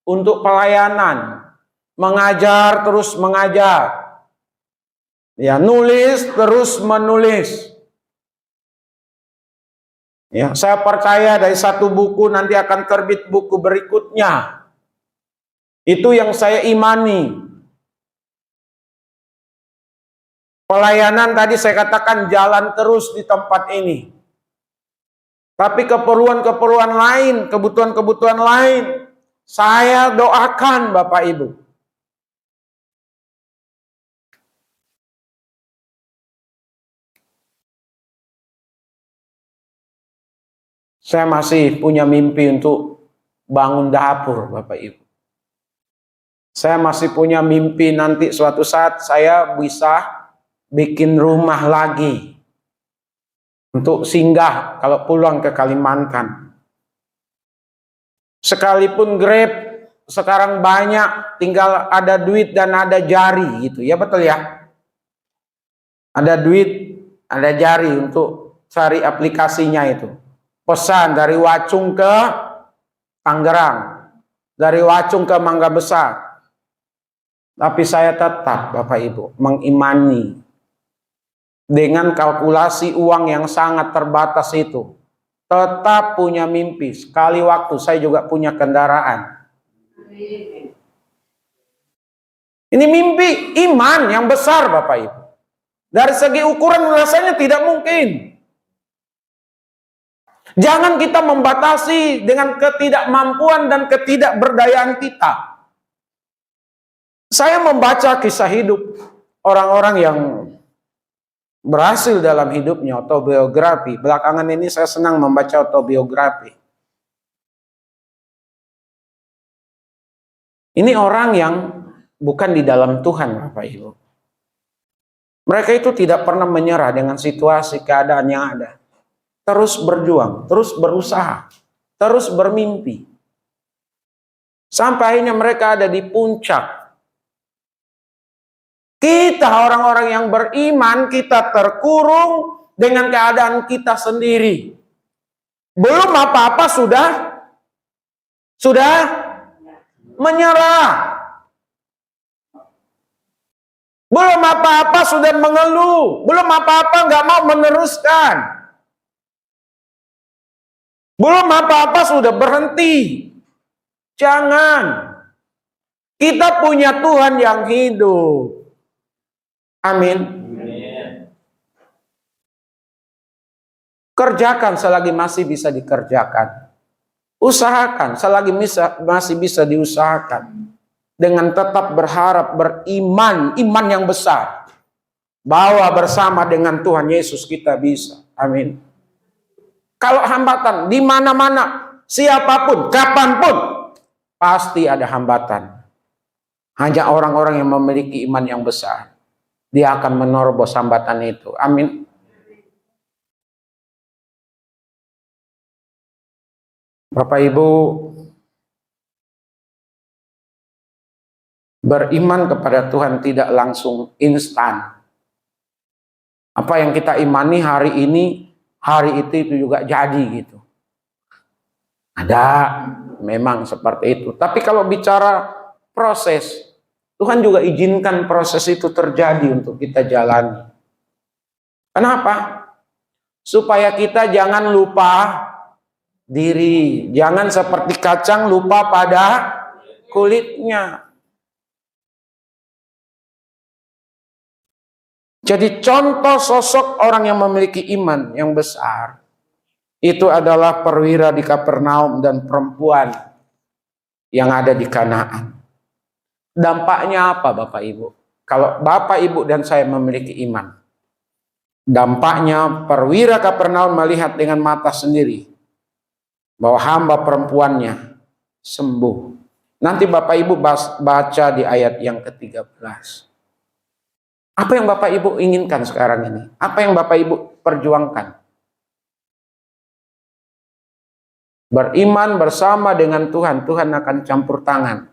untuk pelayanan, mengajar terus mengajar. Ya, nulis terus menulis. Ya, saya percaya dari satu buku nanti akan terbit buku berikutnya. Itu yang saya imani. Pelayanan tadi saya katakan jalan terus di tempat ini. Tapi keperluan-keperluan lain, kebutuhan-kebutuhan lain, saya doakan Bapak Ibu. Saya masih punya mimpi untuk bangun dapur, Bapak Ibu. Saya masih punya mimpi nanti suatu saat saya bisa bikin rumah lagi untuk singgah kalau pulang ke Kalimantan. Sekalipun Grab sekarang banyak, tinggal ada duit dan ada jari gitu. Ya betul ya? Ada duit, ada jari untuk cari aplikasinya itu. Pesan dari Wacung ke Tangerang, dari Wacung ke Mangga Besar. Tapi saya tetap Bapak Ibu mengimani dengan kalkulasi uang yang sangat terbatas itu. Tetap punya mimpi. Sekali waktu saya juga punya kendaraan. Ini mimpi iman yang besar Bapak Ibu. Dari segi ukuran rasanya tidak mungkin. Jangan kita membatasi dengan ketidakmampuan dan ketidakberdayaan kita. Saya membaca kisah hidup orang-orang yang berhasil dalam hidupnya, autobiografi. Belakangan ini saya senang membaca autobiografi. Ini orang yang bukan di dalam Tuhan, Bapak Ibu. Mereka itu tidak pernah menyerah dengan situasi keadaan yang ada. Terus berjuang, terus berusaha, terus bermimpi. Sampai akhirnya mereka ada di puncak. Kita orang-orang yang beriman, kita terkurung dengan keadaan kita sendiri. Belum apa-apa sudah menyerah. Belum apa-apa sudah mengeluh. Belum apa-apa nggak mau meneruskan. Belum apa-apa sudah berhenti. Jangan. Kita punya Tuhan yang hidup. Amin. Kerjakan selagi masih bisa dikerjakan. Usahakan selagi masih bisa diusahakan. Dengan tetap berharap, beriman, iman yang besar. Bahwa bersama dengan Tuhan Yesus kita bisa. Amin. Kalau hambatan di mana-mana, siapapun, kapanpun, pasti ada hambatan. Hanya orang-orang yang memiliki iman yang besar, dia akan menerobos hambatan itu. Amin. Bapak Ibu, beriman kepada Tuhan tidak langsung instan. Apa yang kita imani hari ini, hari itu juga jadi gitu. Ada memang seperti itu. Tapi kalau bicara proses, Tuhan juga izinkan proses itu terjadi untuk kita jalani. Kenapa? Supaya kita jangan lupa diri. Jangan seperti kacang lupa pada kulitnya. Jadi contoh sosok orang yang memiliki iman yang besar itu adalah perwira di Kapernaum dan perempuan yang ada di Kanaan. Dampaknya apa Bapak Ibu? Kalau Bapak Ibu dan saya memiliki iman, dampaknya perwira Kapernaum melihat dengan mata sendiri bahwa hamba perempuannya sembuh. Nanti Bapak Ibu baca di ayat yang ke-13. Apa yang Bapak Ibu inginkan sekarang ini? Apa yang Bapak Ibu perjuangkan? Beriman bersama dengan Tuhan, Tuhan akan campur tangan.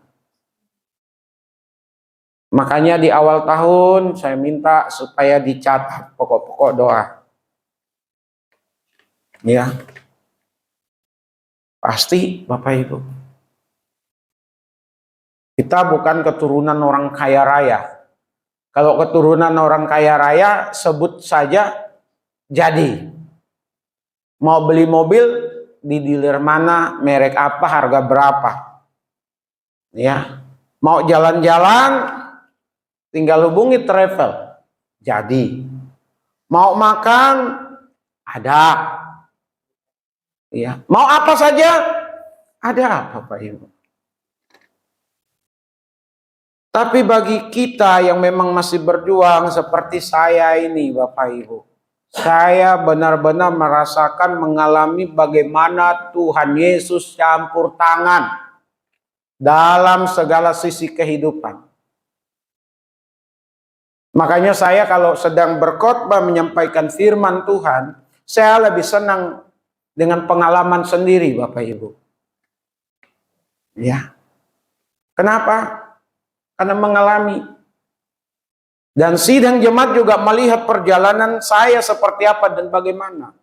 Makanya di awal tahun saya minta supaya dicatat pokok-pokok doa. Ya. Pasti Bapak Ibu. Kita bukan keturunan orang kaya raya. Kalau keturunan orang kaya raya, sebut saja jadi. Mau beli mobil di dealer mana, merek apa, harga berapa. Ya. Mau jalan-jalan, tinggal hubungi travel. Jadi. Mau makan, ada. Ya. Mau apa saja, ada, Bapak Ibu. Tapi bagi kita yang memang masih berjuang seperti saya ini, Bapak Ibu, saya benar-benar merasakan, mengalami bagaimana Tuhan Yesus campur tangan dalam segala sisi kehidupan. Makanya saya kalau sedang berkhotbah menyampaikan firman Tuhan, saya lebih senang dengan pengalaman sendiri, Bapak Ibu. Ya. Kenapa? Karena mengalami. Dan sidang jemaat juga melihat perjalanan saya seperti apa dan bagaimana.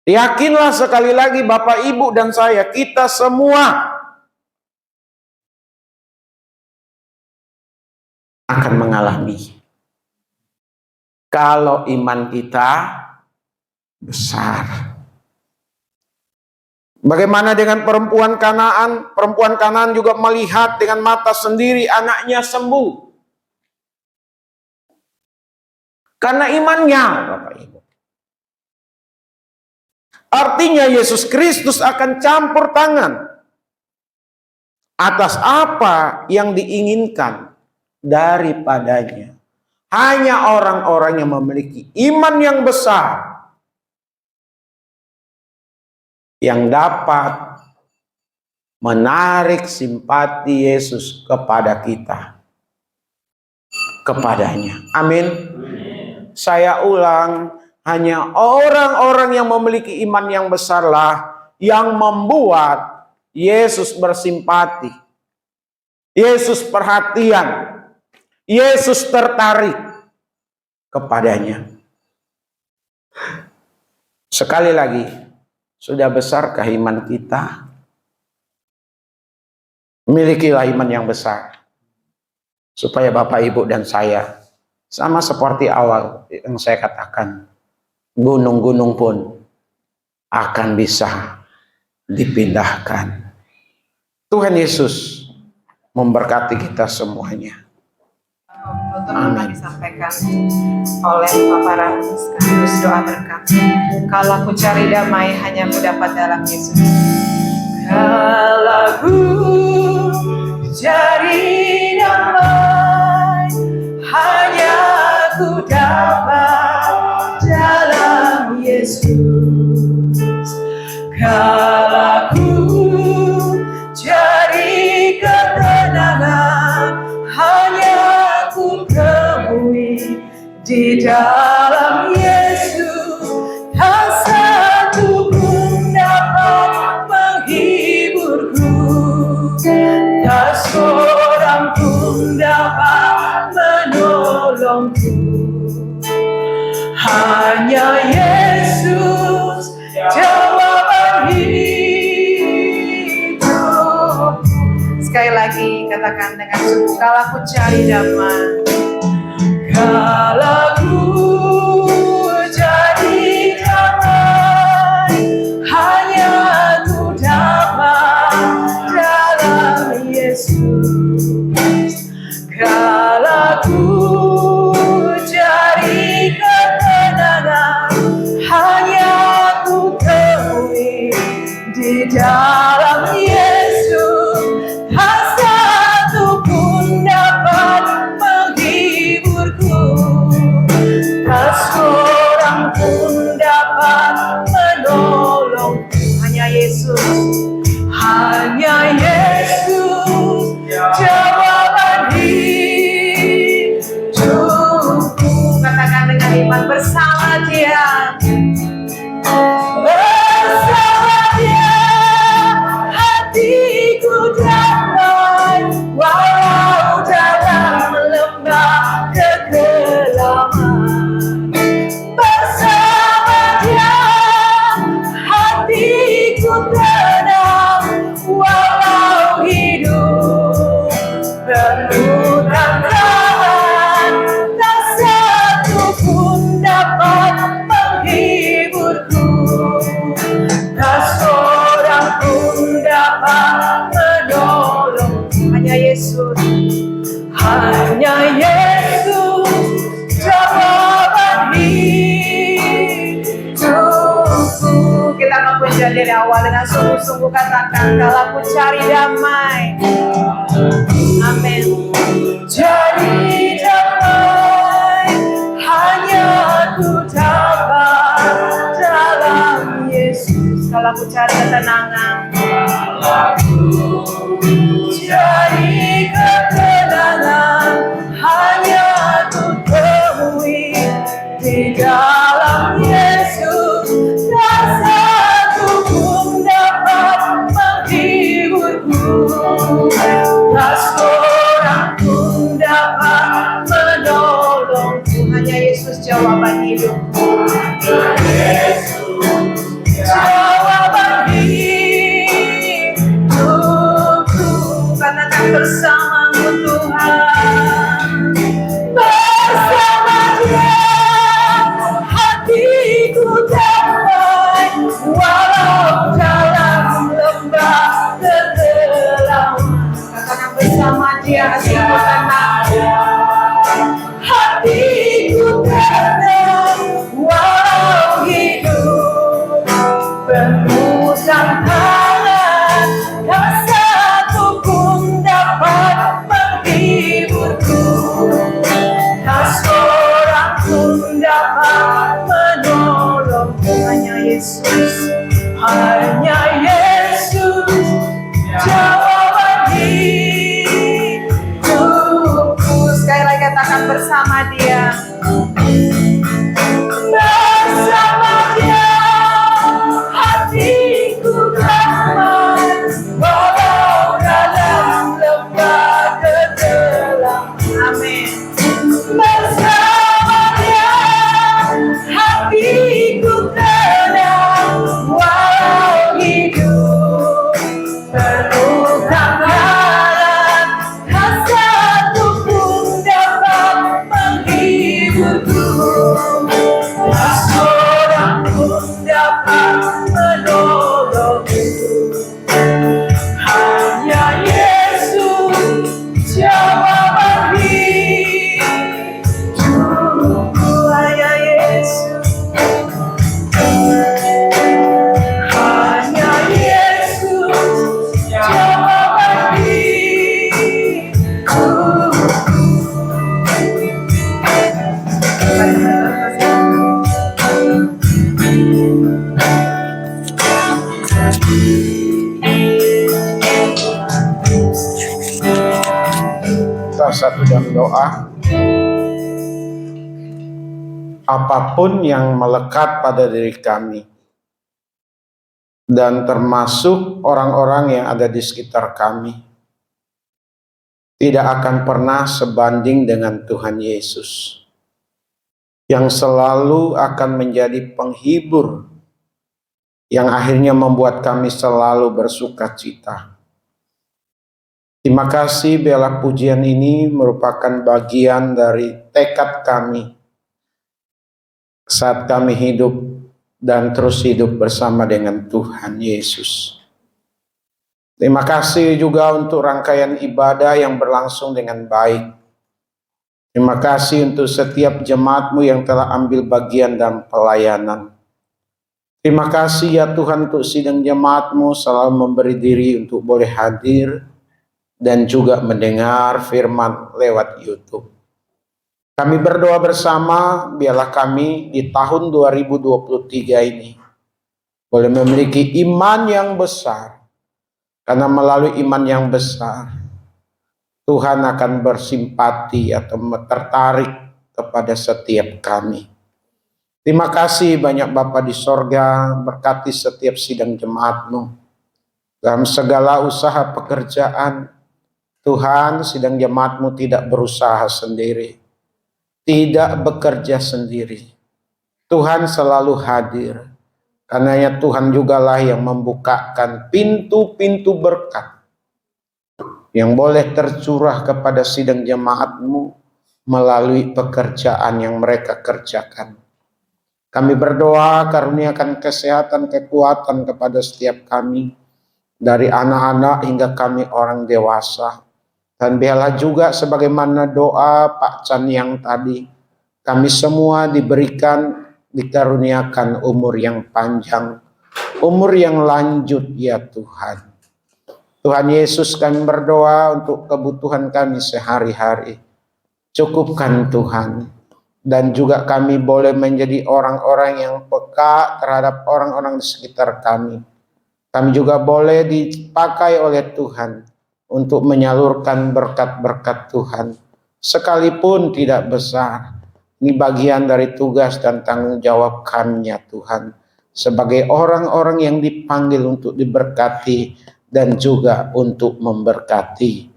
Yakinlah sekali lagi Bapak Ibu dan saya, kita semua akan mengalami. Kalau iman kita besar. Bagaimana dengan perempuan Kanaan? Perempuan Kanaan juga melihat dengan mata sendiri anaknya sembuh. Karena imannya, Bapak Ibu. Artinya Yesus Kristus akan campur tangan atas apa yang diinginkan daripadanya. Hanya orang-orang yang memiliki iman yang besar yang dapat menarik simpati Yesus kepada kita, kepadanya. Amin. Saya ulang, hanya orang-orang yang memiliki iman yang besarlah yang membuat Yesus bersimpati, Yesus perhatian, Yesus tertarik kepadanya. Sekali lagi, sudah besarkah iman kita? Milikilah iman yang besar. Supaya Bapak, Ibu, dan saya, sama seperti awal yang saya katakan, gunung-gunung pun akan bisa dipindahkan. Tuhan Yesus memberkati kita semuanya. Amin. Disampaikan oleh Bapak Ramus, sekaligus doa berkat. Kalau aku cari damai, hanya aku dapat dalam Yesus. Kalau aku cari damai, hanya aku dapat dalam Yesus. Kalau aku cari ketenangan, hanya aku temui di dalam Yesus. Tak satu pun dapat menghiburku, tak seorang pun dapat menolongku. Hanya Yesus jawaban hidup. Sekali lagi katakan dengan sungguh, kalau aku cari damai, kalau aku cari damai, hanya aku dapat dalam Yesus. Kalau aku cari ketenangan, hanya aku temui di dalam Yesus. Tak satu pun dapat menghiburku, tak seorang pun dapat menolongku. Hanya Yesus, hanya Yesus jawaban hidupku. Katakan dengan iman, bersama Dia, bersama Dia hatiku damai, walau dalam lembah kegelapan. Bersama Dia hatiku damai, dan dari awal dengan sungguh-sungguh katakan, kalau ku cari damai. Amin. Cari damai hanya ku dapat dalam Yesus. Kalau ku cari ketenangan, cari ketenangan hanya ku temui di dalam Yesus. Tak satu pun dapat menghiburku, tak seorang pun dapat menolongku. Hanya Yesus jawaban hidupku. Jawaban hidupku, katakan bersamamu Tuhan. Bersama Dia hatiku damai, walau dalam lembah kegelapan. Katakan bersama Dia hatiku tenang, hatiku tenang, walau hidup penuh tantangan, tak satu pun dapat menghiburku, tak seorang pun dapat menolongku. Hanya Yesus, hanya Yesus, jawaban hidupku. Sekali lagi katakan bersama Dia. Bersama Dia hatiku damai, walau dalam lembah kegelapan. Amin. Bersama Dia hatiku tenang, walau hidup penuh tantangan, tak satu pun dapat menghiburku, tak seorang pun dapat menolongku. Hanya Yesus, jawaban hidupku. Hanya Yesus, hanya Yesus, jawaban hidupku. Kita satu dalam doa. Apapun yang melekat pada diri kami, dan termasuk orang-orang yang ada di sekitar kami, tidak akan pernah sebanding dengan Tuhan Yesus, yang selalu akan menjadi penghibur, yang akhirnya membuat kami selalu bersuka cita. Terima kasih, bela pujian ini merupakan bagian dari tekad kami saat kami hidup dan terus hidup bersama dengan Tuhan Yesus. Terima kasih juga untuk rangkaian ibadah yang berlangsung dengan baik. Terima kasih untuk setiap jemaat-Mu yang telah ambil bagian dalam pelayanan. Terima kasih ya Tuhan untuk sidang jemaat-Mu selalu memberi diri untuk boleh hadir dan juga mendengar firman lewat YouTube. Kami berdoa bersama, biarlah kami di tahun 2023 ini boleh memiliki iman yang besar. Karena melalui iman yang besar, Tuhan akan bersimpati atau tertarik kepada setiap kami. Terima kasih banyak Bapa di sorga, berkati setiap sidang jemaat-Mu. Dalam segala usaha pekerjaan, Tuhan, sidang jemaat-Mu tidak berusaha sendiri, tidak bekerja sendiri. Tuhan selalu hadir. Karenanya Tuhan jugalah yang membukakan pintu-pintu berkat yang boleh tercurah kepada sidang jemaat-Mu melalui pekerjaan yang mereka kerjakan. Kami berdoa karuniakan kesehatan, kekuatan kepada setiap kami, dari anak-anak hingga kami orang dewasa. Dan biarlah juga sebagaimana doa Pak Chan yang tadi, kami semua diberikan, dikaruniakan umur yang panjang, umur yang lanjut ya Tuhan. Tuhan Yesus, kami berdoa untuk kebutuhan kami sehari-hari. Cukupkan Tuhan. Dan juga kami boleh menjadi orang-orang yang peka terhadap orang-orang di sekitar kami. Kami juga boleh dipakai oleh Tuhan untuk menyalurkan berkat-berkat Tuhan. Sekalipun tidak besar. Ini bagian dari tugas dan tanggung jawab kami ya Tuhan. Sebagai orang-orang yang dipanggil untuk diberkati dan juga untuk memberkati.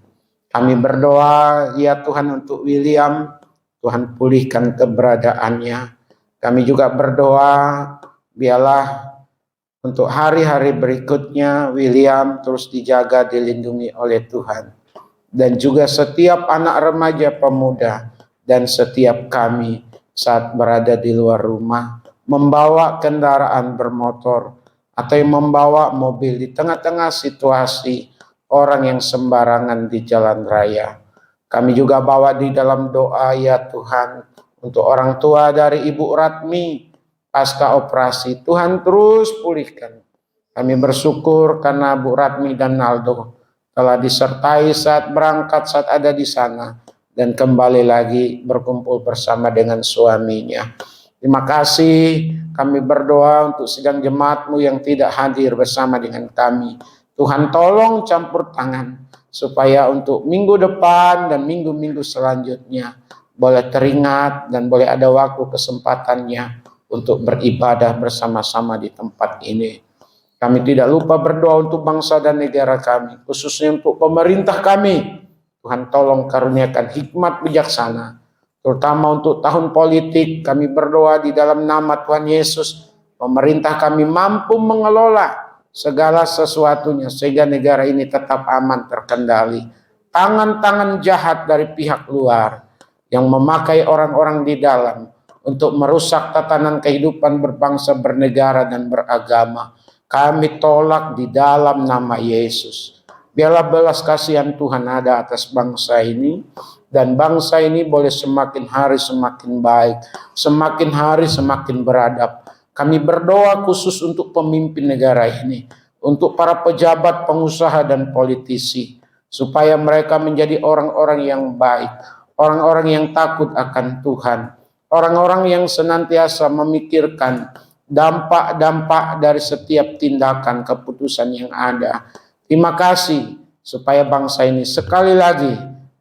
Kami berdoa ya Tuhan untuk William, Tuhan pulihkan keberadaannya. Kami juga berdoa biarlah untuk hari-hari berikutnya William terus dijaga, dilindungi oleh Tuhan. Dan juga setiap anak remaja pemuda dan setiap kami saat berada di luar rumah, membawa kendaraan bermotor atau yang membawa mobil di tengah-tengah situasi orang yang sembarangan di jalan raya. Kami juga bawa di dalam doa ya Tuhan untuk orang tua dari Ibu Ratmi pasca operasi. Tuhan terus pulihkan. Kami bersyukur karena Bu Ratmi dan Naldo telah disertai saat berangkat, saat ada di sana, dan kembali lagi berkumpul bersama dengan suaminya. Terima kasih. Kami berdoa untuk sidang jemaat-Mu yang tidak hadir bersama dengan kami. Tuhan tolong campur tangan supaya untuk minggu depan dan minggu-minggu selanjutnya boleh teringat dan boleh ada waktu kesempatannya untuk beribadah bersama-sama di tempat ini. Kami tidak lupa berdoa untuk bangsa dan negara kami, khususnya untuk pemerintah kami. Tuhan tolong karuniakan hikmat bijaksana, terutama untuk tahun politik. Kami berdoa di dalam nama Tuhan Yesus, pemerintah kami mampu mengelola segala sesuatunya sehingga negara ini tetap aman, terkendali. Tangan-tangan jahat dari pihak luar yang memakai orang-orang di dalam untuk merusak tatanan kehidupan berbangsa, bernegara, dan beragama, kami tolak di dalam nama Yesus. Biarlah belas kasihan Tuhan ada atas bangsa ini, dan bangsa ini boleh semakin hari semakin baik, semakin hari semakin beradab. Kami berdoa khusus untuk pemimpin negara ini, untuk para pejabat, pengusaha, dan politisi, supaya mereka menjadi orang-orang yang baik, orang-orang yang takut akan Tuhan, orang-orang yang senantiasa memikirkan dampak-dampak dari setiap tindakan keputusan yang ada. Terima kasih supaya bangsa ini sekali lagi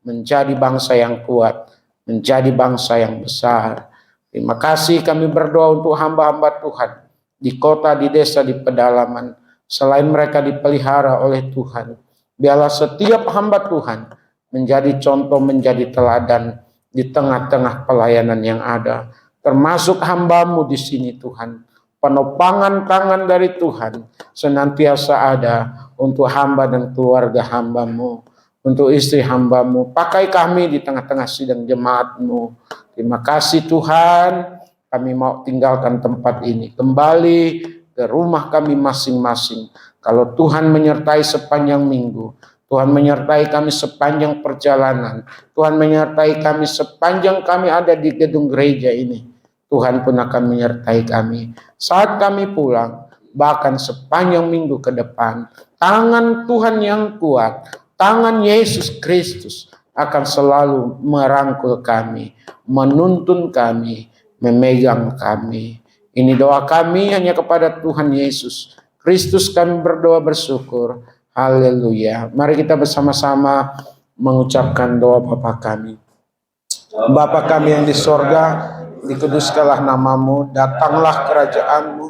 menjadi bangsa yang kuat, menjadi bangsa yang besar. Terima kasih kami berdoa untuk hamba-hamba Tuhan di kota, di desa, di pedalaman. Selain mereka dipelihara oleh Tuhan, biarlah setiap hamba Tuhan menjadi contoh, menjadi teladan di tengah-tengah pelayanan yang ada. Termasuk hamba-Mu di sini Tuhan. Penopangan tangan dari Tuhan senantiasa ada untuk hamba dan keluarga hamba-Mu, untuk istri hamba-Mu. Pakai kami di tengah-tengah sidang jemaat-Mu. Terima kasih Tuhan, kami mau tinggalkan tempat ini, kembali ke rumah kami masing-masing. Kalau Tuhan menyertai sepanjang minggu, Tuhan menyertai kami sepanjang perjalanan, Tuhan menyertai kami sepanjang kami ada di gedung gereja ini, Tuhan pun akan menyertai kami saat kami pulang, bahkan sepanjang minggu ke depan. Tangan Tuhan yang kuat, tangan Yesus Kristus akan selalu merangkul kami, menuntun kami, memegang kami. Ini doa kami hanya kepada Tuhan Yesus Kristus kami berdoa bersyukur. Haleluya. Mari kita bersama-sama mengucapkan doa Bapa kami. Bapa kami yang di sorga, dikuduskanlah namamu, datanglah kerajaan-Mu,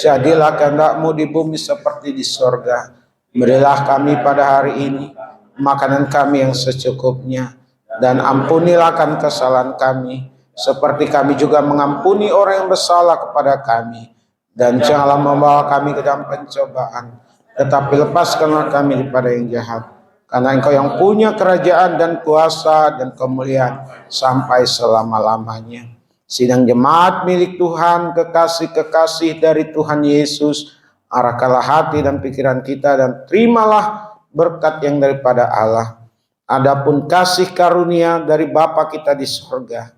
jadilah kehendak-Mu di bumi seperti di sorga. Berilah kami pada hari ini makanan kami yang secukupnya, dan ampunilah kan kesalahan kami, seperti kami juga mengampuni orang yang bersalah kepada kami. Dan janganlah membawa kami ke dalam pencobaan, tetapi lepaskanlah kami daripada yang jahat. Karena Engkau yang punya kerajaan dan kuasa dan kemuliaan sampai selama-lamanya. Sidang jemaat milik Tuhan, kekasih-kekasih dari Tuhan Yesus, arahkanlah hati dan pikiran kita dan terimalah berkat yang daripada Allah. Adapun kasih karunia dari Bapa kita di surga,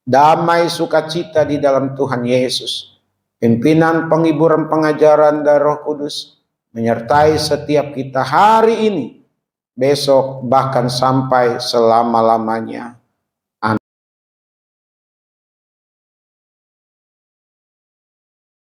damai sukacita di dalam Tuhan Yesus, pimpinan, penghiburan, pengajaran dari Roh Kudus menyertai setiap kita hari ini, besok, bahkan sampai selama-lamanya.